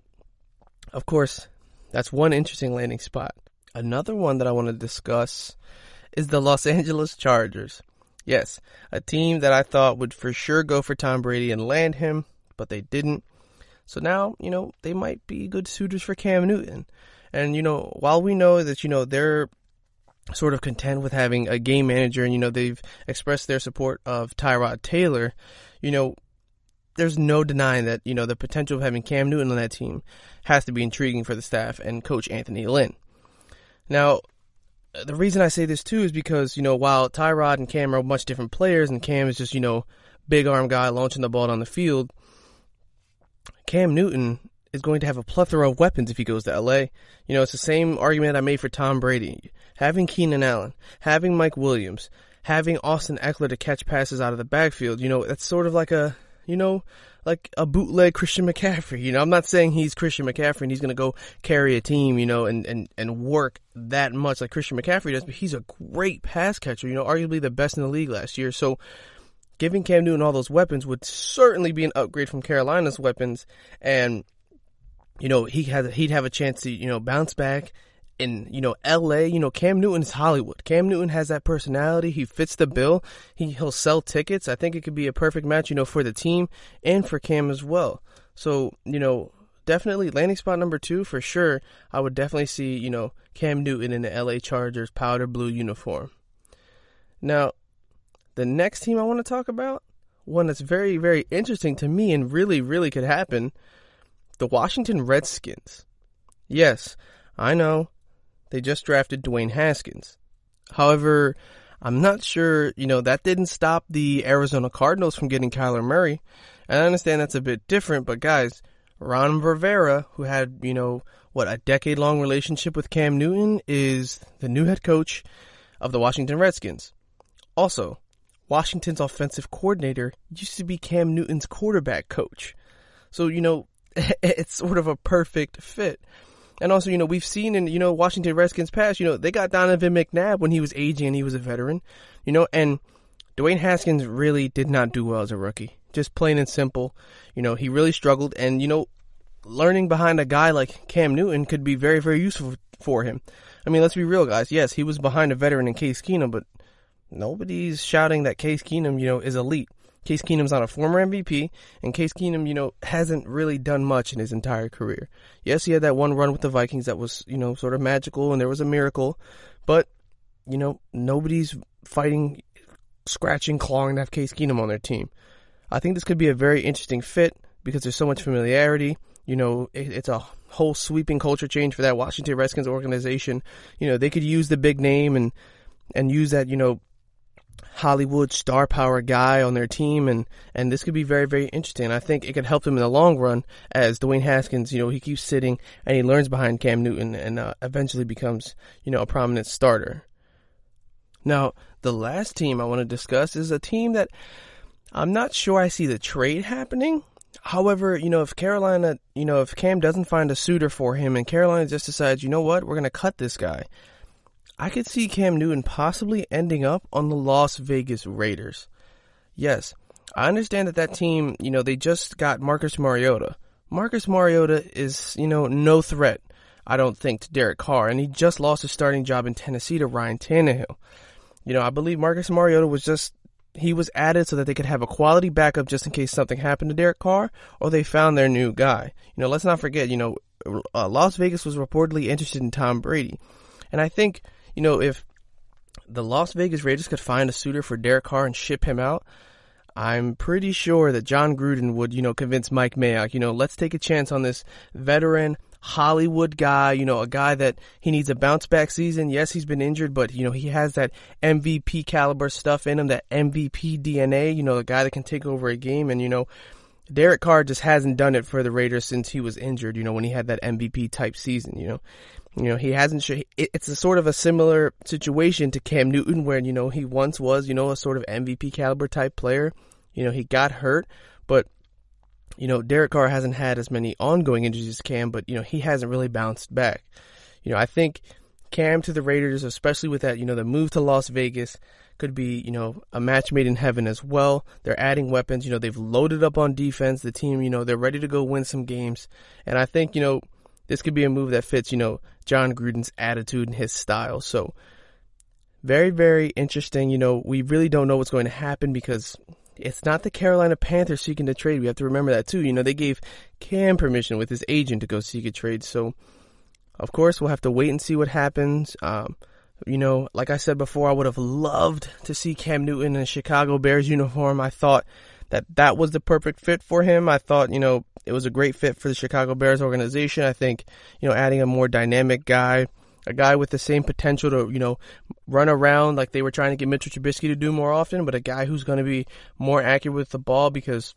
of course, that's one interesting landing spot. Another one that I want to discuss is the Los Angeles Chargers. Yes, a team that I thought would for sure go for Tom Brady and land him, but they didn't. So now, they might be good suitors for Cam Newton. And, while we know that, they're sort of content with having a game manager and, they've expressed their support of Tyrod Taylor, there's no denying that, the potential of having Cam Newton on that team has to be intriguing for the staff and Coach Anthony Lynn. Now, the reason I say this too is because, while Tyrod and Cam are much different players, and Cam is just, big arm guy launching the ball down the field, Cam Newton is going to have a plethora of weapons if he goes to LA. It's the same argument I made for Tom Brady. Having Keenan Allen, having Mike Williams, having Austin Eckler to catch passes out of the backfield, that's sort of like a bootleg Christian McCaffrey. I'm not saying he's Christian McCaffrey and he's going to go carry a team, and work that much like Christian McCaffrey does, but he's a great pass catcher, arguably the best in the league last year. So giving Cam Newton all those weapons would certainly be an upgrade from Carolina's weapons. And, he'd have a chance to, bounce back. In, LA, Cam Newton's Hollywood. Cam Newton has that personality. He fits the bill. He'll sell tickets. I think it could be a perfect match, for the team and for Cam as well. So, definitely landing spot number 2 for sure. I would definitely see, Cam Newton in the LA Chargers powder blue uniform. Now, the next team I want to talk about, one that's very, very interesting to me and really, really could happen, the Washington Redskins. Yes, I know. They just drafted Dwayne Haskins. However, I'm not sure, that didn't stop the Arizona Cardinals from getting Kyler Murray. And I understand that's a bit different, but guys, Ron Rivera, who had, a decade-long relationship with Cam Newton, is the new head coach of the Washington Redskins. Also, Washington's offensive coordinator used to be Cam Newton's quarterback coach. So, it's sort of a perfect fit. And also, we've seen in, Washington Redskins past, they got Donovan McNabb when he was aging and he was a veteran, and Dwayne Haskins really did not do well as a rookie. Just plain and simple. He really struggled, and, learning behind a guy like Cam Newton could be very, very useful for him. I mean, let's be real, guys. Yes, he was behind a veteran in Case Keenum, but nobody's shouting that Case Keenum, is elite. Case Keenum's not a former MVP, and Case Keenum, hasn't really done much in his entire career. Yes, he had that one run with the Vikings that was, sort of magical, and there was a miracle, but, nobody's fighting, scratching, clawing to have Case Keenum on their team. I think this could be a very interesting fit because there's so much familiarity. It's a whole sweeping culture change for that Washington Redskins organization. They could use the big name and use that, Hollywood star power guy on their team, and this could be very, very interesting. I think it could help them in the long run as Dwayne Haskins, he keeps sitting and he learns behind Cam Newton and eventually becomes, a prominent starter. Now, the last team I want to discuss is a team that I'm not sure I see the trade happening. However, if Carolina, if Cam doesn't find a suitor for him and Carolina just decides, we're going to cut this guy, I could see Cam Newton possibly ending up on the Las Vegas Raiders. Yes, I understand that team, they just got Marcus Mariota. Marcus Mariota is, no threat, I don't think, to Derek Carr, and he just lost his starting job in Tennessee to Ryan Tannehill. I believe Marcus Mariota was added so that they could have a quality backup just in case something happened to Derek Carr or they found their new guy. Let's not forget, Las Vegas was reportedly interested in Tom Brady. And I think, if the Las Vegas Raiders could find a suitor for Derek Carr and ship him out, I'm pretty sure that John Gruden would, convince Mike Mayock, let's take a chance on this veteran Hollywood guy, a guy that he needs a bounce back season. Yes, he's been injured, but, he has that MVP caliber stuff in him, that MVP DNA, a guy that can take over a game. And, Derek Carr just hasn't done it for the Raiders since he was injured, when he had that MVP type season, he hasn't. It's a sort of a similar situation to Cam Newton, where he once was, a sort of MVP caliber type player. He got hurt, but Derek Carr hasn't had as many ongoing injuries as Cam, but he hasn't really bounced back. I think Cam to the Raiders, especially with that, the move to Las Vegas, could be a match made in heaven as well. They're adding weapons. They've loaded up on defense. The team, they're ready to go win some games, and I think this could be a move that fits, John Gruden's attitude and his style. So very, very interesting. We really don't know what's going to happen because it's not the Carolina Panthers seeking to trade. We have to remember that too. They gave Cam permission with his agent to go seek a trade. So of course we'll have to wait and see what happens. Like I said before, I would have loved to see Cam Newton in a Chicago Bears uniform. I thought that was the perfect fit for him. I thought, it was a great fit for the Chicago Bears organization. I think, adding a more dynamic guy, a guy with the same potential to, run around like they were trying to get Mitchell Trubisky to do more often, but a guy who's going to be more accurate with the ball because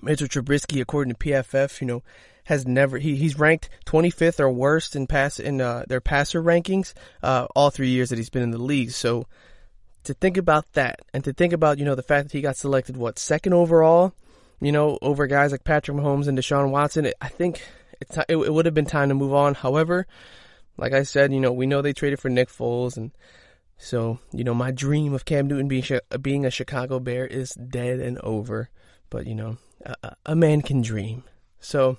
Mitchell Trubisky, according to PFF, has never, he's ranked 25th or worst in their passer rankings, all 3 years that he's been in the league. So to think about that and to think about, the fact that he got selected, second overall, over guys like Patrick Mahomes and Deshaun Watson, I think it would have been time to move on. However, like I said, we know they traded for Nick Foles, and so, my dream of Cam Newton being a Chicago Bear is dead and over. But, a man can dream. So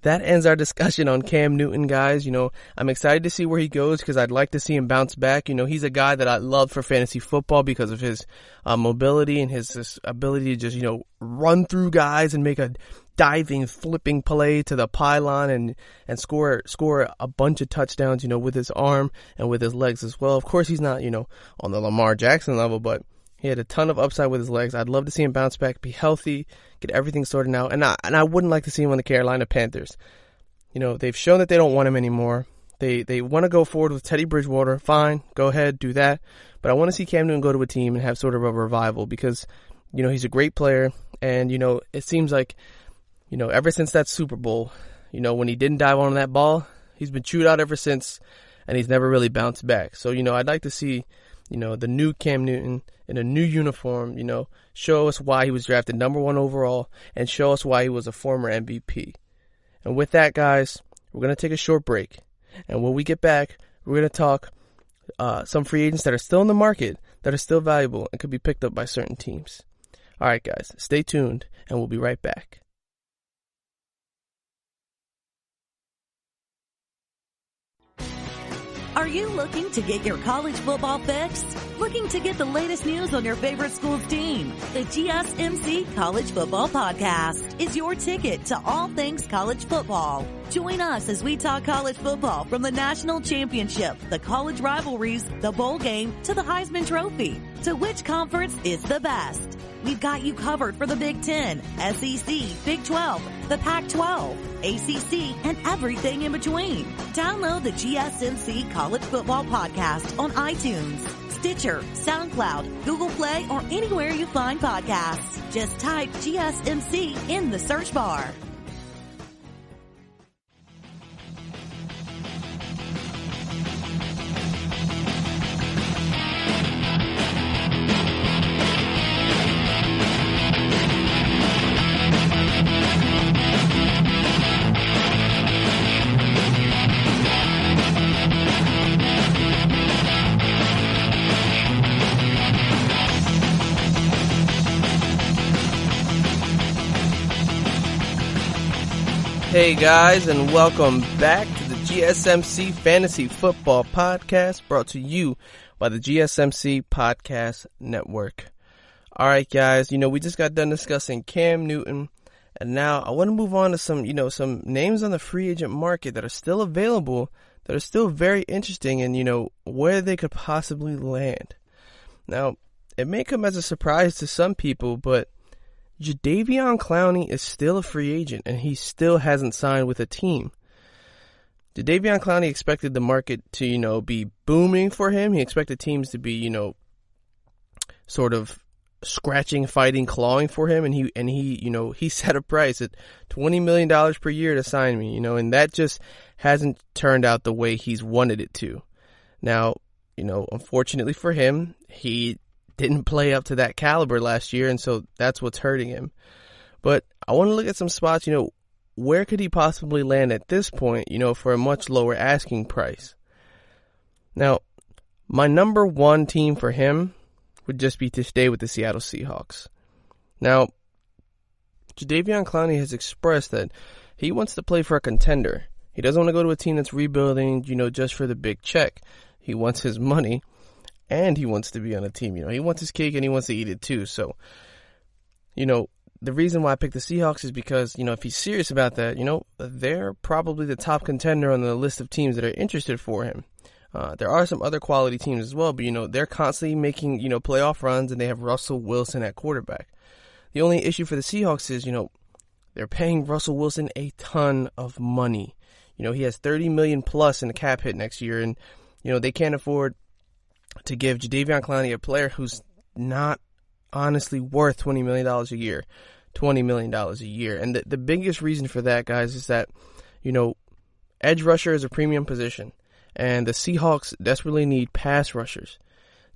that ends our discussion on Cam Newton, guys. I'm excited to see where he goes because I'd like to see him bounce back. He's a guy that I love for fantasy football because of his mobility and his ability to just, run through guys and make a diving, flipping play to the pylon and score a bunch of touchdowns, with his arm and with his legs as well. Of course, he's not, on the Lamar Jackson level, but he had a ton of upside with his legs. I'd love to see him bounce back, be healthy, get everything sorted out. And I wouldn't like to see him on the Carolina Panthers. They've shown that they don't want him anymore. They want to go forward with Teddy Bridgewater. Fine, go ahead, do that. But I want to see Cam Newton go to a team and have sort of a revival because, he's a great player. And, it seems like, ever since that Super Bowl, when he didn't dive on that ball, he's been chewed out ever since, and he's never really bounced back. So, I'd like to see, the new Cam Newton in a new uniform, show us why he was drafted number 1 overall and show us why he was a former MVP. And with that, guys, we're going to take a short break. And when we get back, we're going to talk some free agents that are still in the market, that are still valuable and could be picked up by certain teams. All right, guys, stay tuned, and we'll be right back. Are you looking to get your college football fix? Looking to get the latest news on your favorite school's team? The GSMC College Football Podcast is your ticket to all things college football. Join us as we talk college football from the national championship, the college rivalries, the bowl game, to the Heisman Trophy. To which conference is the best? We've got you covered for the Big Ten, SEC, Big 12, the Pac-12, ACC, and everything in between. Download the GSMC College Football Podcast on iTunes, Stitcher, SoundCloud, Google Play, or anywhere you find podcasts. Just type GSMC in the search bar. Hey guys, and welcome back to the GSMC Fantasy Football Podcast, brought to you by the GSMC Podcast Network. Alright guys, we just got done discussing Cam Newton, and now I want to move on to some names on the free agent market that are still available, that are still very interesting, and where they could possibly land. Now, it may come as a surprise to some people, but Jadeveon Clowney is still a free agent, and he still hasn't signed with a team. Jadeveon Clowney expected the market to, be booming for him. He expected teams to be, sort of scratching, fighting, clawing for him, and he set a price at $20 million per year to sign me, and that just hasn't turned out the way he's wanted it to. Now, unfortunately for him, he didn't play up to that caliber last year, and so that's what's hurting him. But I want to look at some spots, where could he possibly land at this point, for a much lower asking price. Now, my number 1 team for him would just be to stay with the Seattle Seahawks. Now, Jadeveon Clowney has expressed that he wants to play for a contender. He doesn't want to go to a team that's rebuilding, just for the big check. He wants his money. And he wants to be on a team, he wants his cake and he wants to eat it too. So, the reason why I picked the Seahawks is because, if he's serious about that, they're probably the top contender on the list of teams that are interested for him. There are some other quality teams as well, but, they're constantly making, playoff runs, and they have Russell Wilson at quarterback. The only issue for the Seahawks is, they're paying Russell Wilson a ton of money. He has $30 million plus in the cap hit next year, and they can't afford to give Jadeveon Clowney, a player who's not honestly worth $20 million a year. $20 million a year. And the biggest reason for that, guys, is that, edge rusher is a premium position, and the Seahawks desperately need pass rushers.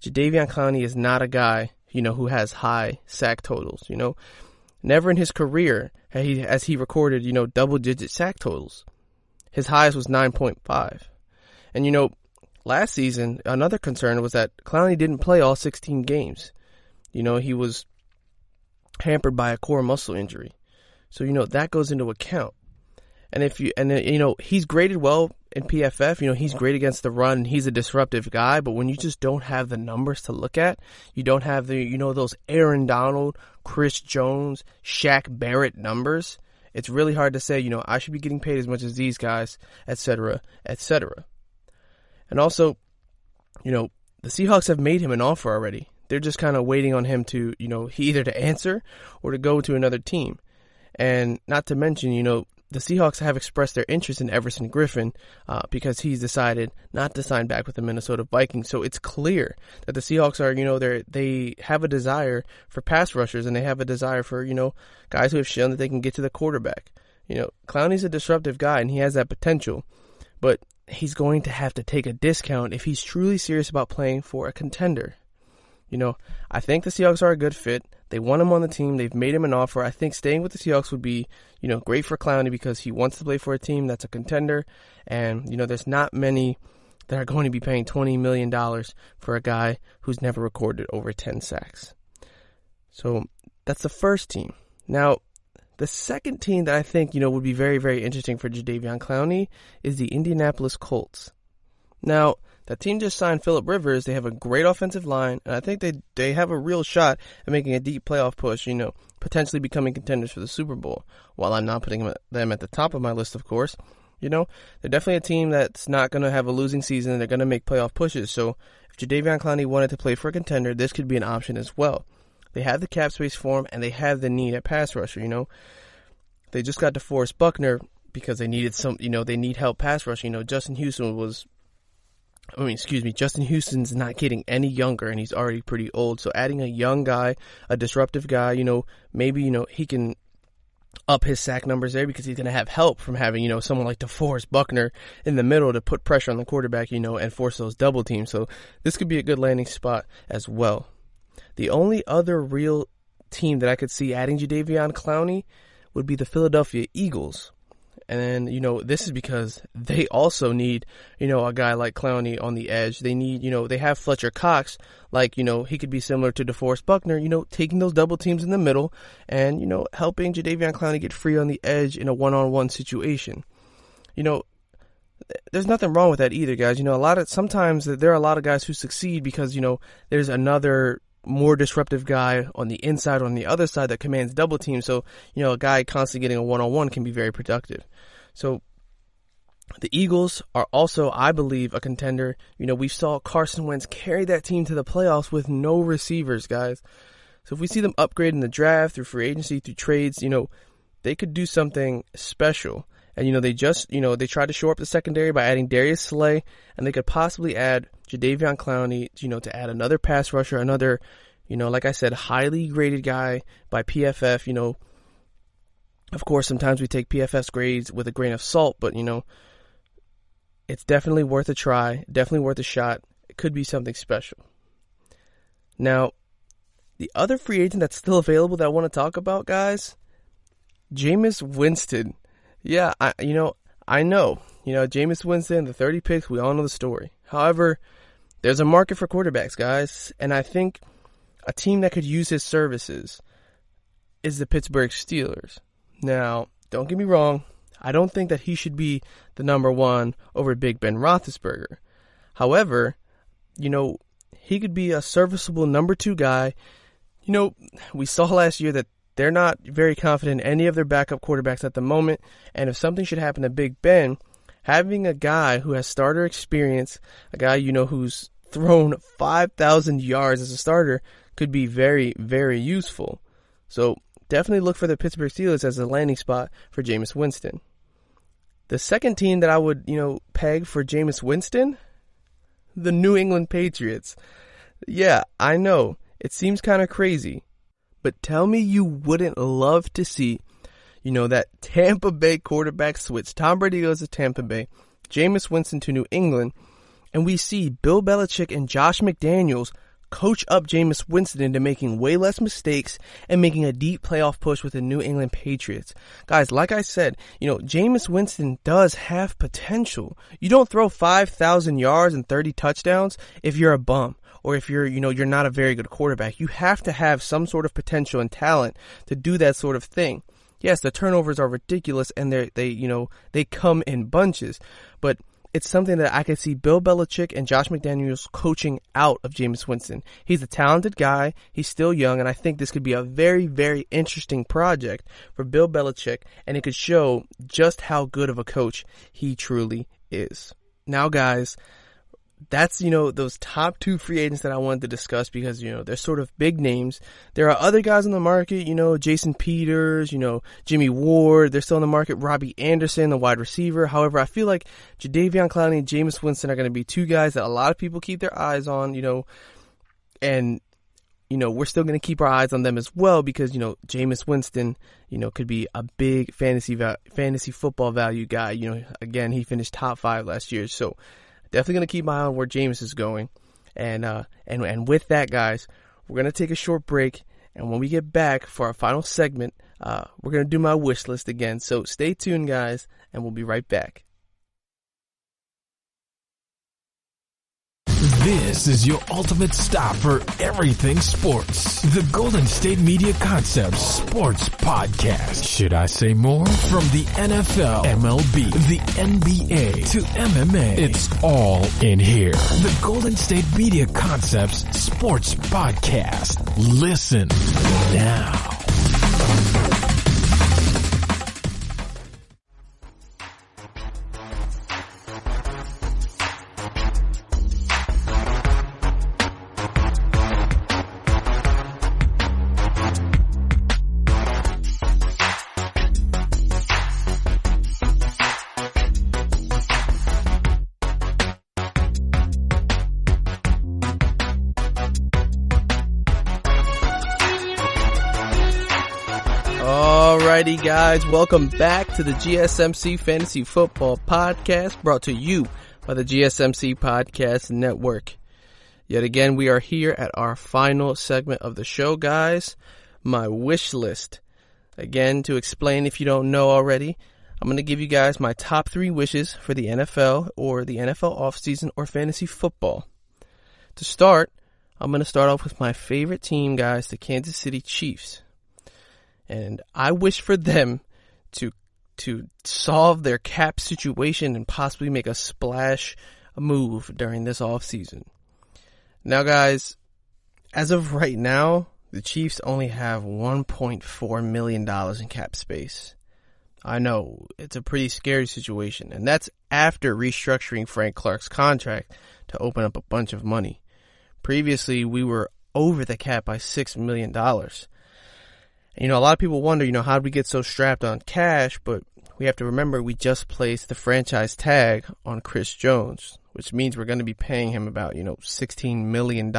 Jadeveon Clowney is not a guy, who has high sack totals. Never in his career has he recorded, double-digit sack totals. His highest was 9.5. And, last season, another concern was that Clowney didn't play all 16 games. He was hampered by a core muscle injury. So, that goes into account. And he's graded well in PFF. He's great against the run. He's a disruptive guy. But when you just don't have the numbers to look at, you don't have the, those Aaron Donald, Chris Jones, Shaq Barrett numbers, it's really hard to say, I should be getting paid as much as these guys, et cetera, et cetera. And also, the Seahawks have made him an offer already. They're just kind of waiting on him to, either to answer or to go to another team. And not to mention, the Seahawks have expressed their interest in Everson Griffin because he's decided not to sign back with the Minnesota Vikings. So it's clear that the Seahawks are, they have a desire for pass rushers, and they have a desire for, guys who have shown that they can get to the quarterback. Clowney's a disruptive guy, and he has that potential, but he's going to have to take a discount if he's truly serious about playing for a contender. I think the Seahawks are a good fit. They want him on the team. They've made him an offer. I think staying with the Seahawks would be, great for Clowney because he wants to play for a team that's a contender. And, there's not many that are going to be paying $20 million for a guy who's never recorded over 10 sacks. So that's the first team. Now, the second team that I think, would be very, very interesting for Jadeveon Clowney is the Indianapolis Colts. Now, that team just signed Phillip Rivers. They have a great offensive line, and I think they have a real shot at making a deep playoff push, potentially becoming contenders for the Super Bowl. While I'm not putting them at the top of my list, of course, they're definitely a team that's not going to have a losing season, and they're going to make playoff pushes. So if Jadeveon Clowney wanted to play for a contender, this could be an option as well. They have the cap space for him, and they have the need at pass rusher, They just got DeForest Buckner because they needed they need help pass rushing. Justin Houston's not getting any younger, and he's already pretty old. So adding a young guy, a disruptive guy, maybe, he can up his sack numbers there because he's going to have help from having, someone like DeForest Buckner in the middle to put pressure on the quarterback, and force those double teams. So this could be a good landing spot as well. The only other real team that I could see adding Jadeveon Clowney would be the Philadelphia Eagles. And, this is because they also need, a guy like Clowney on the edge. They need, they have Fletcher Cox, like, he could be similar to DeForest Buckner, taking those double teams in the middle and, helping Jadeveon Clowney get free on the edge in a one-on-one situation. There's nothing wrong with that either, guys. Sometimes there are a lot of guys who succeed because, there's another more disruptive guy on the inside or on the other side that commands double teams. So, a guy constantly getting a one-on-one can be very productive. So the Eagles are also, I believe, a contender. We saw Carson Wentz carry that team to the playoffs with no receivers, guys. So if we see them upgrade in the draft, through free agency, through trades, they could do something special. And, they tried to shore up the secondary by adding Darius Slay, and they could possibly add Jadeveon Clowney, to add another pass rusher, another, like I said, highly graded guy by PFF. Of course, sometimes we take PFF's grades with a grain of salt, but, it's definitely worth a try, definitely worth a shot. It could be something special. Now, the other free agent that's still available that I want to talk about, guys, Jameis Winston. Yeah, I know. Jameis Winston, the 30 picks, we all know the story. However, there's a market for quarterbacks, guys, and I think a team that could use his services is the Pittsburgh Steelers. Now, don't get me wrong, I don't think that he should be the number one over Big Ben Roethlisberger. However, he could be a serviceable number two guy. We saw last year that they're not very confident in any of their backup quarterbacks at the moment, and if something should happen to Big Ben, having a guy who has starter experience, a guy who's thrown 5,000 yards as a starter could be very, very useful. So definitely look for the Pittsburgh Steelers as a landing spot for Jameis Winston. The second team that I would, peg for Jameis Winston, the New England Patriots. Yeah, I know, it seems kind of crazy, but tell me you wouldn't love to see, that Tampa Bay quarterback switch. Tom Brady goes to Tampa Bay, Jameis Winston to New England, and we see Bill Belichick and Josh McDaniels coach up Jameis Winston into making way less mistakes and making a deep playoff push with the New England Patriots. Guys, like I said, Jameis Winston does have potential. You don't throw 5,000 yards and 30 touchdowns if you're a bum or if you're not a very good quarterback. You have to have some sort of potential and talent to do that sort of thing. Yes, the turnovers are ridiculous and they come in bunches, but it's something that I could see Bill Belichick and Josh McDaniels coaching out of Jameis Winston. He's a talented guy. He's still young, and I think this could be a very, very interesting project for Bill Belichick, and it could show just how good of a coach he truly is. Now, guys, that's, those top two free agents that I wanted to discuss because, they're sort of big names. There are other guys on the market, Jason Peters, Jimmy Ward. They're still in the market. Robbie Anderson, the wide receiver. However, I feel like Jadeveon Clowney and Jameis Winston are going to be two guys that a lot of people keep their eyes on, and, we're still going to keep our eyes on them as well because, Jameis Winston, could be a big fantasy football value guy. Again, he finished top 5 last year. So, definitely going to keep my eye on where Jameis is going. And with that, guys, we're going to take a short break. And when we get back for our final segment, we're going to do my wish list again. So stay tuned, guys, and we'll be right back. This is your ultimate stop for everything sports. The Golden State Media Concepts Sports Podcast. Should I say more? From the NFL, MLB, the NBA to MMA, it's all in here. The Golden State Media Concepts Sports Podcast. Listen now. Alrighty, guys, welcome back to the GSMC Fantasy Football Podcast, brought to you by the GSMC Podcast Network. Yet again, we are here at our final segment of the show, guys. My wish list. Again, to explain if you don't know already, I'm going to give you guys my top 3 wishes for the NFL or the NFL offseason or fantasy football. To start, I'm going to start off with my favorite team, guys, the Kansas City Chiefs. And I wish for them to solve their cap situation and possibly make a splash move during this offseason. Now, guys, as of right now, the Chiefs only have $1.4 million in cap space. I know, it's a pretty scary situation, and that's after restructuring Frank Clark's contract to open up a bunch of money. Previously, we were over the cap by $6 million. A lot of people wonder, how did we get so strapped on cash? But we have to remember we just placed the franchise tag on Chris Jones, which means we're going to be paying him about, $16 million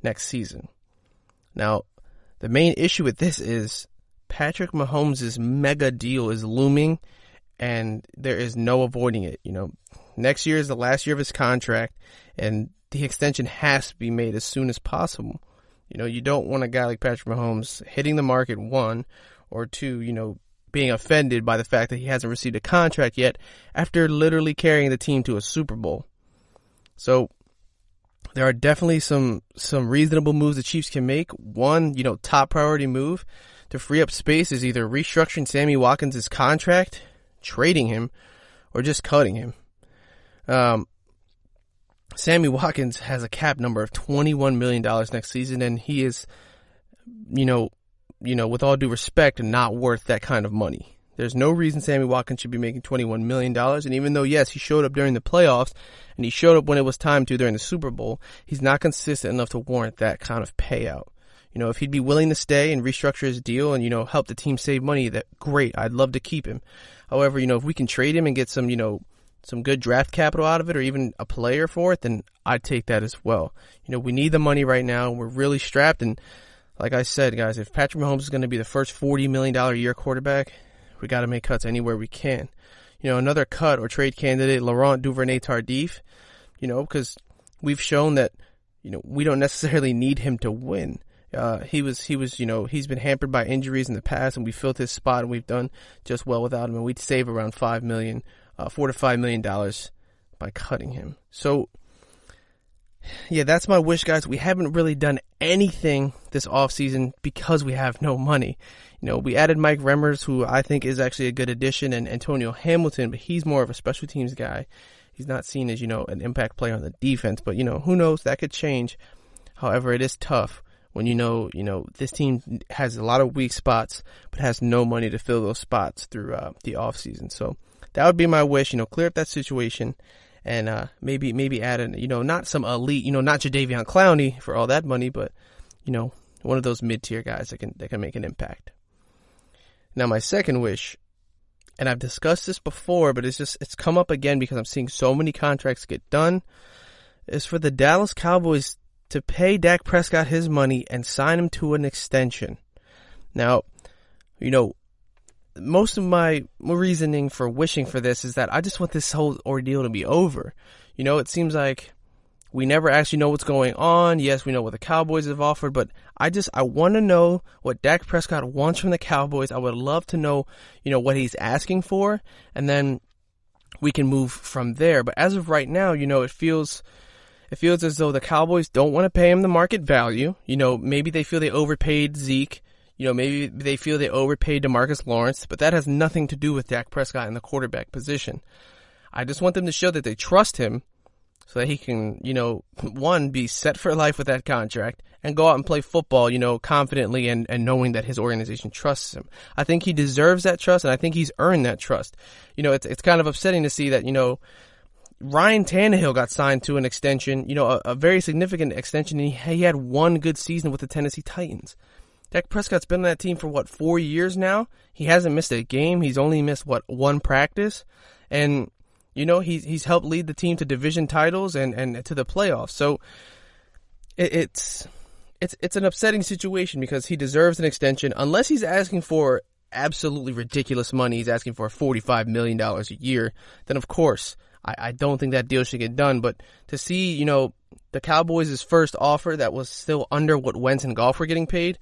next season. Now, the main issue with this is Patrick Mahomes' mega deal is looming, and there is no avoiding it. Next year is the last year of his contract, and the extension has to be made as soon as possible. You don't want a guy like Patrick Mahomes hitting the market, 1, or 2, being offended by the fact that he hasn't received a contract yet after literally carrying the team to a Super Bowl. So there are definitely some reasonable moves the Chiefs can make. One, top priority move to free up space is either restructuring Sammy Watkins' contract, trading him, or just cutting him. Sammy Watkins has a cap number of $21 million next season, and he is, with all due respect, not worth that kind of money. There's no reason Sammy Watkins should be making $21 million, and even though, yes, he showed up during the playoffs, and he showed up when it was time to during the Super Bowl, he's not consistent enough to warrant that kind of payout. If he'd be willing to stay and restructure his deal and, help the team save money, that great. I'd love to keep him. However, if we can trade him and get some, some good draft capital out of it or even a player for it, then I'd take that as well. We need the money right now. We're really strapped. And like I said, guys, if Patrick Mahomes is going to be the first $40 million a year quarterback, we got to make cuts anywhere we can. Another cut or trade candidate, Laurent Duvernay-Tardif, because we've shown that, we don't necessarily need him to win. He's been hampered by injuries in the past, and we filled his spot, and we've done just well without him, and we'd save around $4 to $5 million by cutting him. So, yeah, that's my wish, guys. We haven't really done anything this offseason because we have no money. We added Mike Remmers, who I think is actually a good addition, and Antonio Hamilton, but he's more of a special teams guy. He's not seen as, an impact player on the defense, but, who knows? That could change. However, it is tough when this team has a lot of weak spots, but has no money to fill those spots through the offseason. So that would be my wish, clear up that situation and maybe add not some elite, not Jadeveon Clowney for all that money, but, one of those mid-tier guys that can make an impact. Now, my second wish, and I've discussed this before, but it's come up again because I'm seeing so many contracts get done, is for the Dallas Cowboys to pay Dak Prescott his money and sign him to an extension. Now, most of my reasoning for wishing for this is that I just want this whole ordeal to be over. It seems like we never actually know what's going on. Yes, we know what the Cowboys have offered, but I want to know what Dak Prescott wants from the Cowboys. I would love to know, what he's asking for, and then we can move from there. But as of right now, it feels as though the Cowboys don't want to pay him the market value. Maybe they feel they overpaid Zeke. Maybe they feel they overpaid DeMarcus Lawrence, but that has nothing to do with Dak Prescott in the quarterback position. I just want them to show that they trust him so that he can, one, be set for life with that contract and go out and play football, confidently and knowing that his organization trusts him. I think he deserves that trust, and I think he's earned that trust. It's kind of upsetting to see that, Ryan Tannehill got signed to an extension, a very significant extension, and he had one good season with the Tennessee Titans. Dak Prescott's been on that team for, 4 years now? He hasn't missed a game. He's only missed, one practice? And, he's helped lead the team to division titles and to the playoffs. So it's an upsetting situation because he deserves an extension. Unless he's asking for absolutely ridiculous money, he's asking for $45 million a year, then of course I don't think that deal should get done. But to see, the Cowboys' first offer that was still under what Wentz and Goff were getting paid,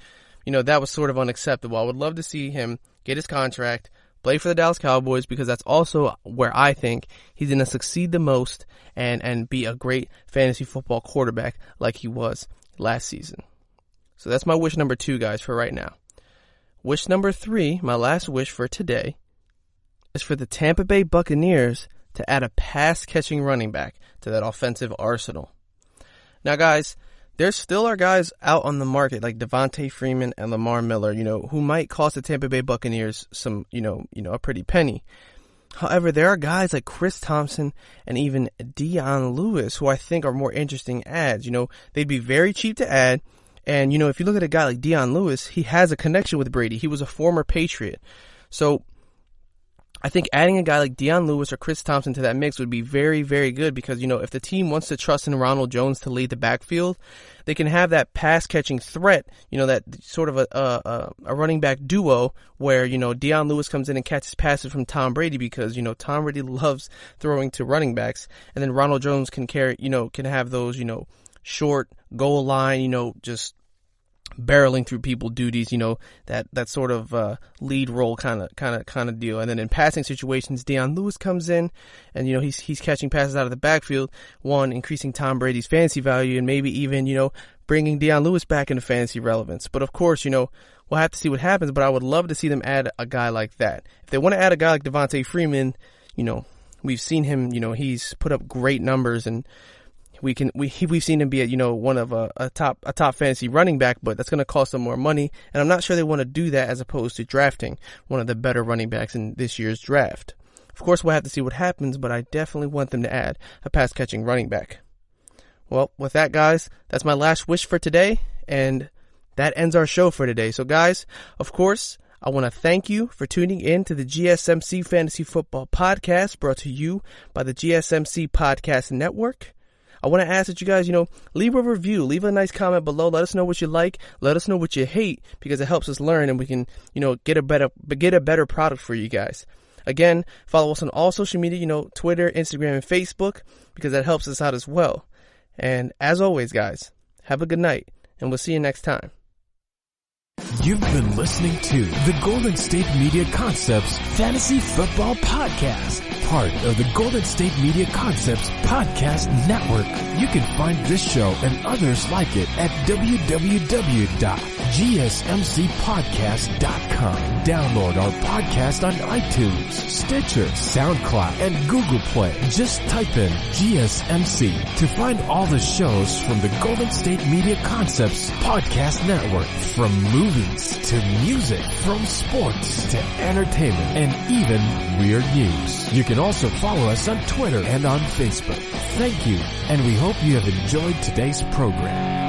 that was sort of unacceptable. I would love to see him get his contract, play for the Dallas Cowboys, because that's also where I think he's going to succeed the most and be a great fantasy football quarterback like he was last season. So that's my wish number 2, guys, for right now. Wish number 3, my last wish for today, is for the Tampa Bay Buccaneers to add a pass-catching running back to that offensive arsenal. Now, guys, there still are guys out on the market like Devontae Freeman and Lamar Miller, who might cost the Tampa Bay Buccaneers some, a pretty penny. However, there are guys like Chris Thompson and even Dion Lewis who I think are more interesting adds. They'd be very cheap to add. And, if you look at a guy like Dion Lewis, he has a connection with Brady. He was a former Patriot. So I think adding a guy like Dion Lewis or Chris Thompson to that mix would be very, very good because, if the team wants to trust in Ronald Jones to lead the backfield, they can have that pass-catching threat, that sort of a running back duo where, Dion Lewis comes in and catches passes from Tom Brady because, Tom Brady loves throwing to running backs, and then Ronald Jones can can have those, short goal line, just barreling through people duties, that sort of lead role kind of deal. And then in passing situations, Dion Lewis comes in and he's catching passes out of the backfield, one, increasing Tom Brady's fantasy value, and maybe even bringing Dion Lewis back into fantasy relevance. But of course, we'll have to see what happens, but I would love to see them add a guy like that. If they want to add a guy like Devontae Freeman, we've seen him, he's put up great numbers, and we've seen him be one of a top fantasy running back, but that's going to cost them more money, and I'm not sure they want to do that as opposed to drafting one of the better running backs in this year's draft. Of course, we'll have to see what happens, but I definitely want them to add a pass-catching running back. Well, with that, guys, that's my last wish for today, and that ends our show for today. So guys, of course, I want to thank you for tuning in to the GSMC Fantasy Football Podcast, brought to you by the GSMC Podcast Network. I want to ask that you guys, leave a review, leave a nice comment below. Let us know what you like. Let us know what you hate, because it helps us learn and we can, get a better product for you guys. Again, follow us on all social media, Twitter, Instagram, and Facebook, because that helps us out as well. And as always, guys, have a good night, and we'll see you next time. You've been listening to the Golden State Media Concepts Fantasy Football Podcast, part of the Golden State Media Concepts Podcast Network. You can find this show and others like it at www.gsmcpodcast.com. Download our podcast on iTunes, Stitcher, SoundCloud, and Google Play. Just type in GSMC to find all the shows from the Golden State Media Concepts Podcast Network, from movies to music, from sports to entertainment, and even weird news. You can also follow us on Twitter and on Facebook. Thank you, and we hope you have enjoyed today's program.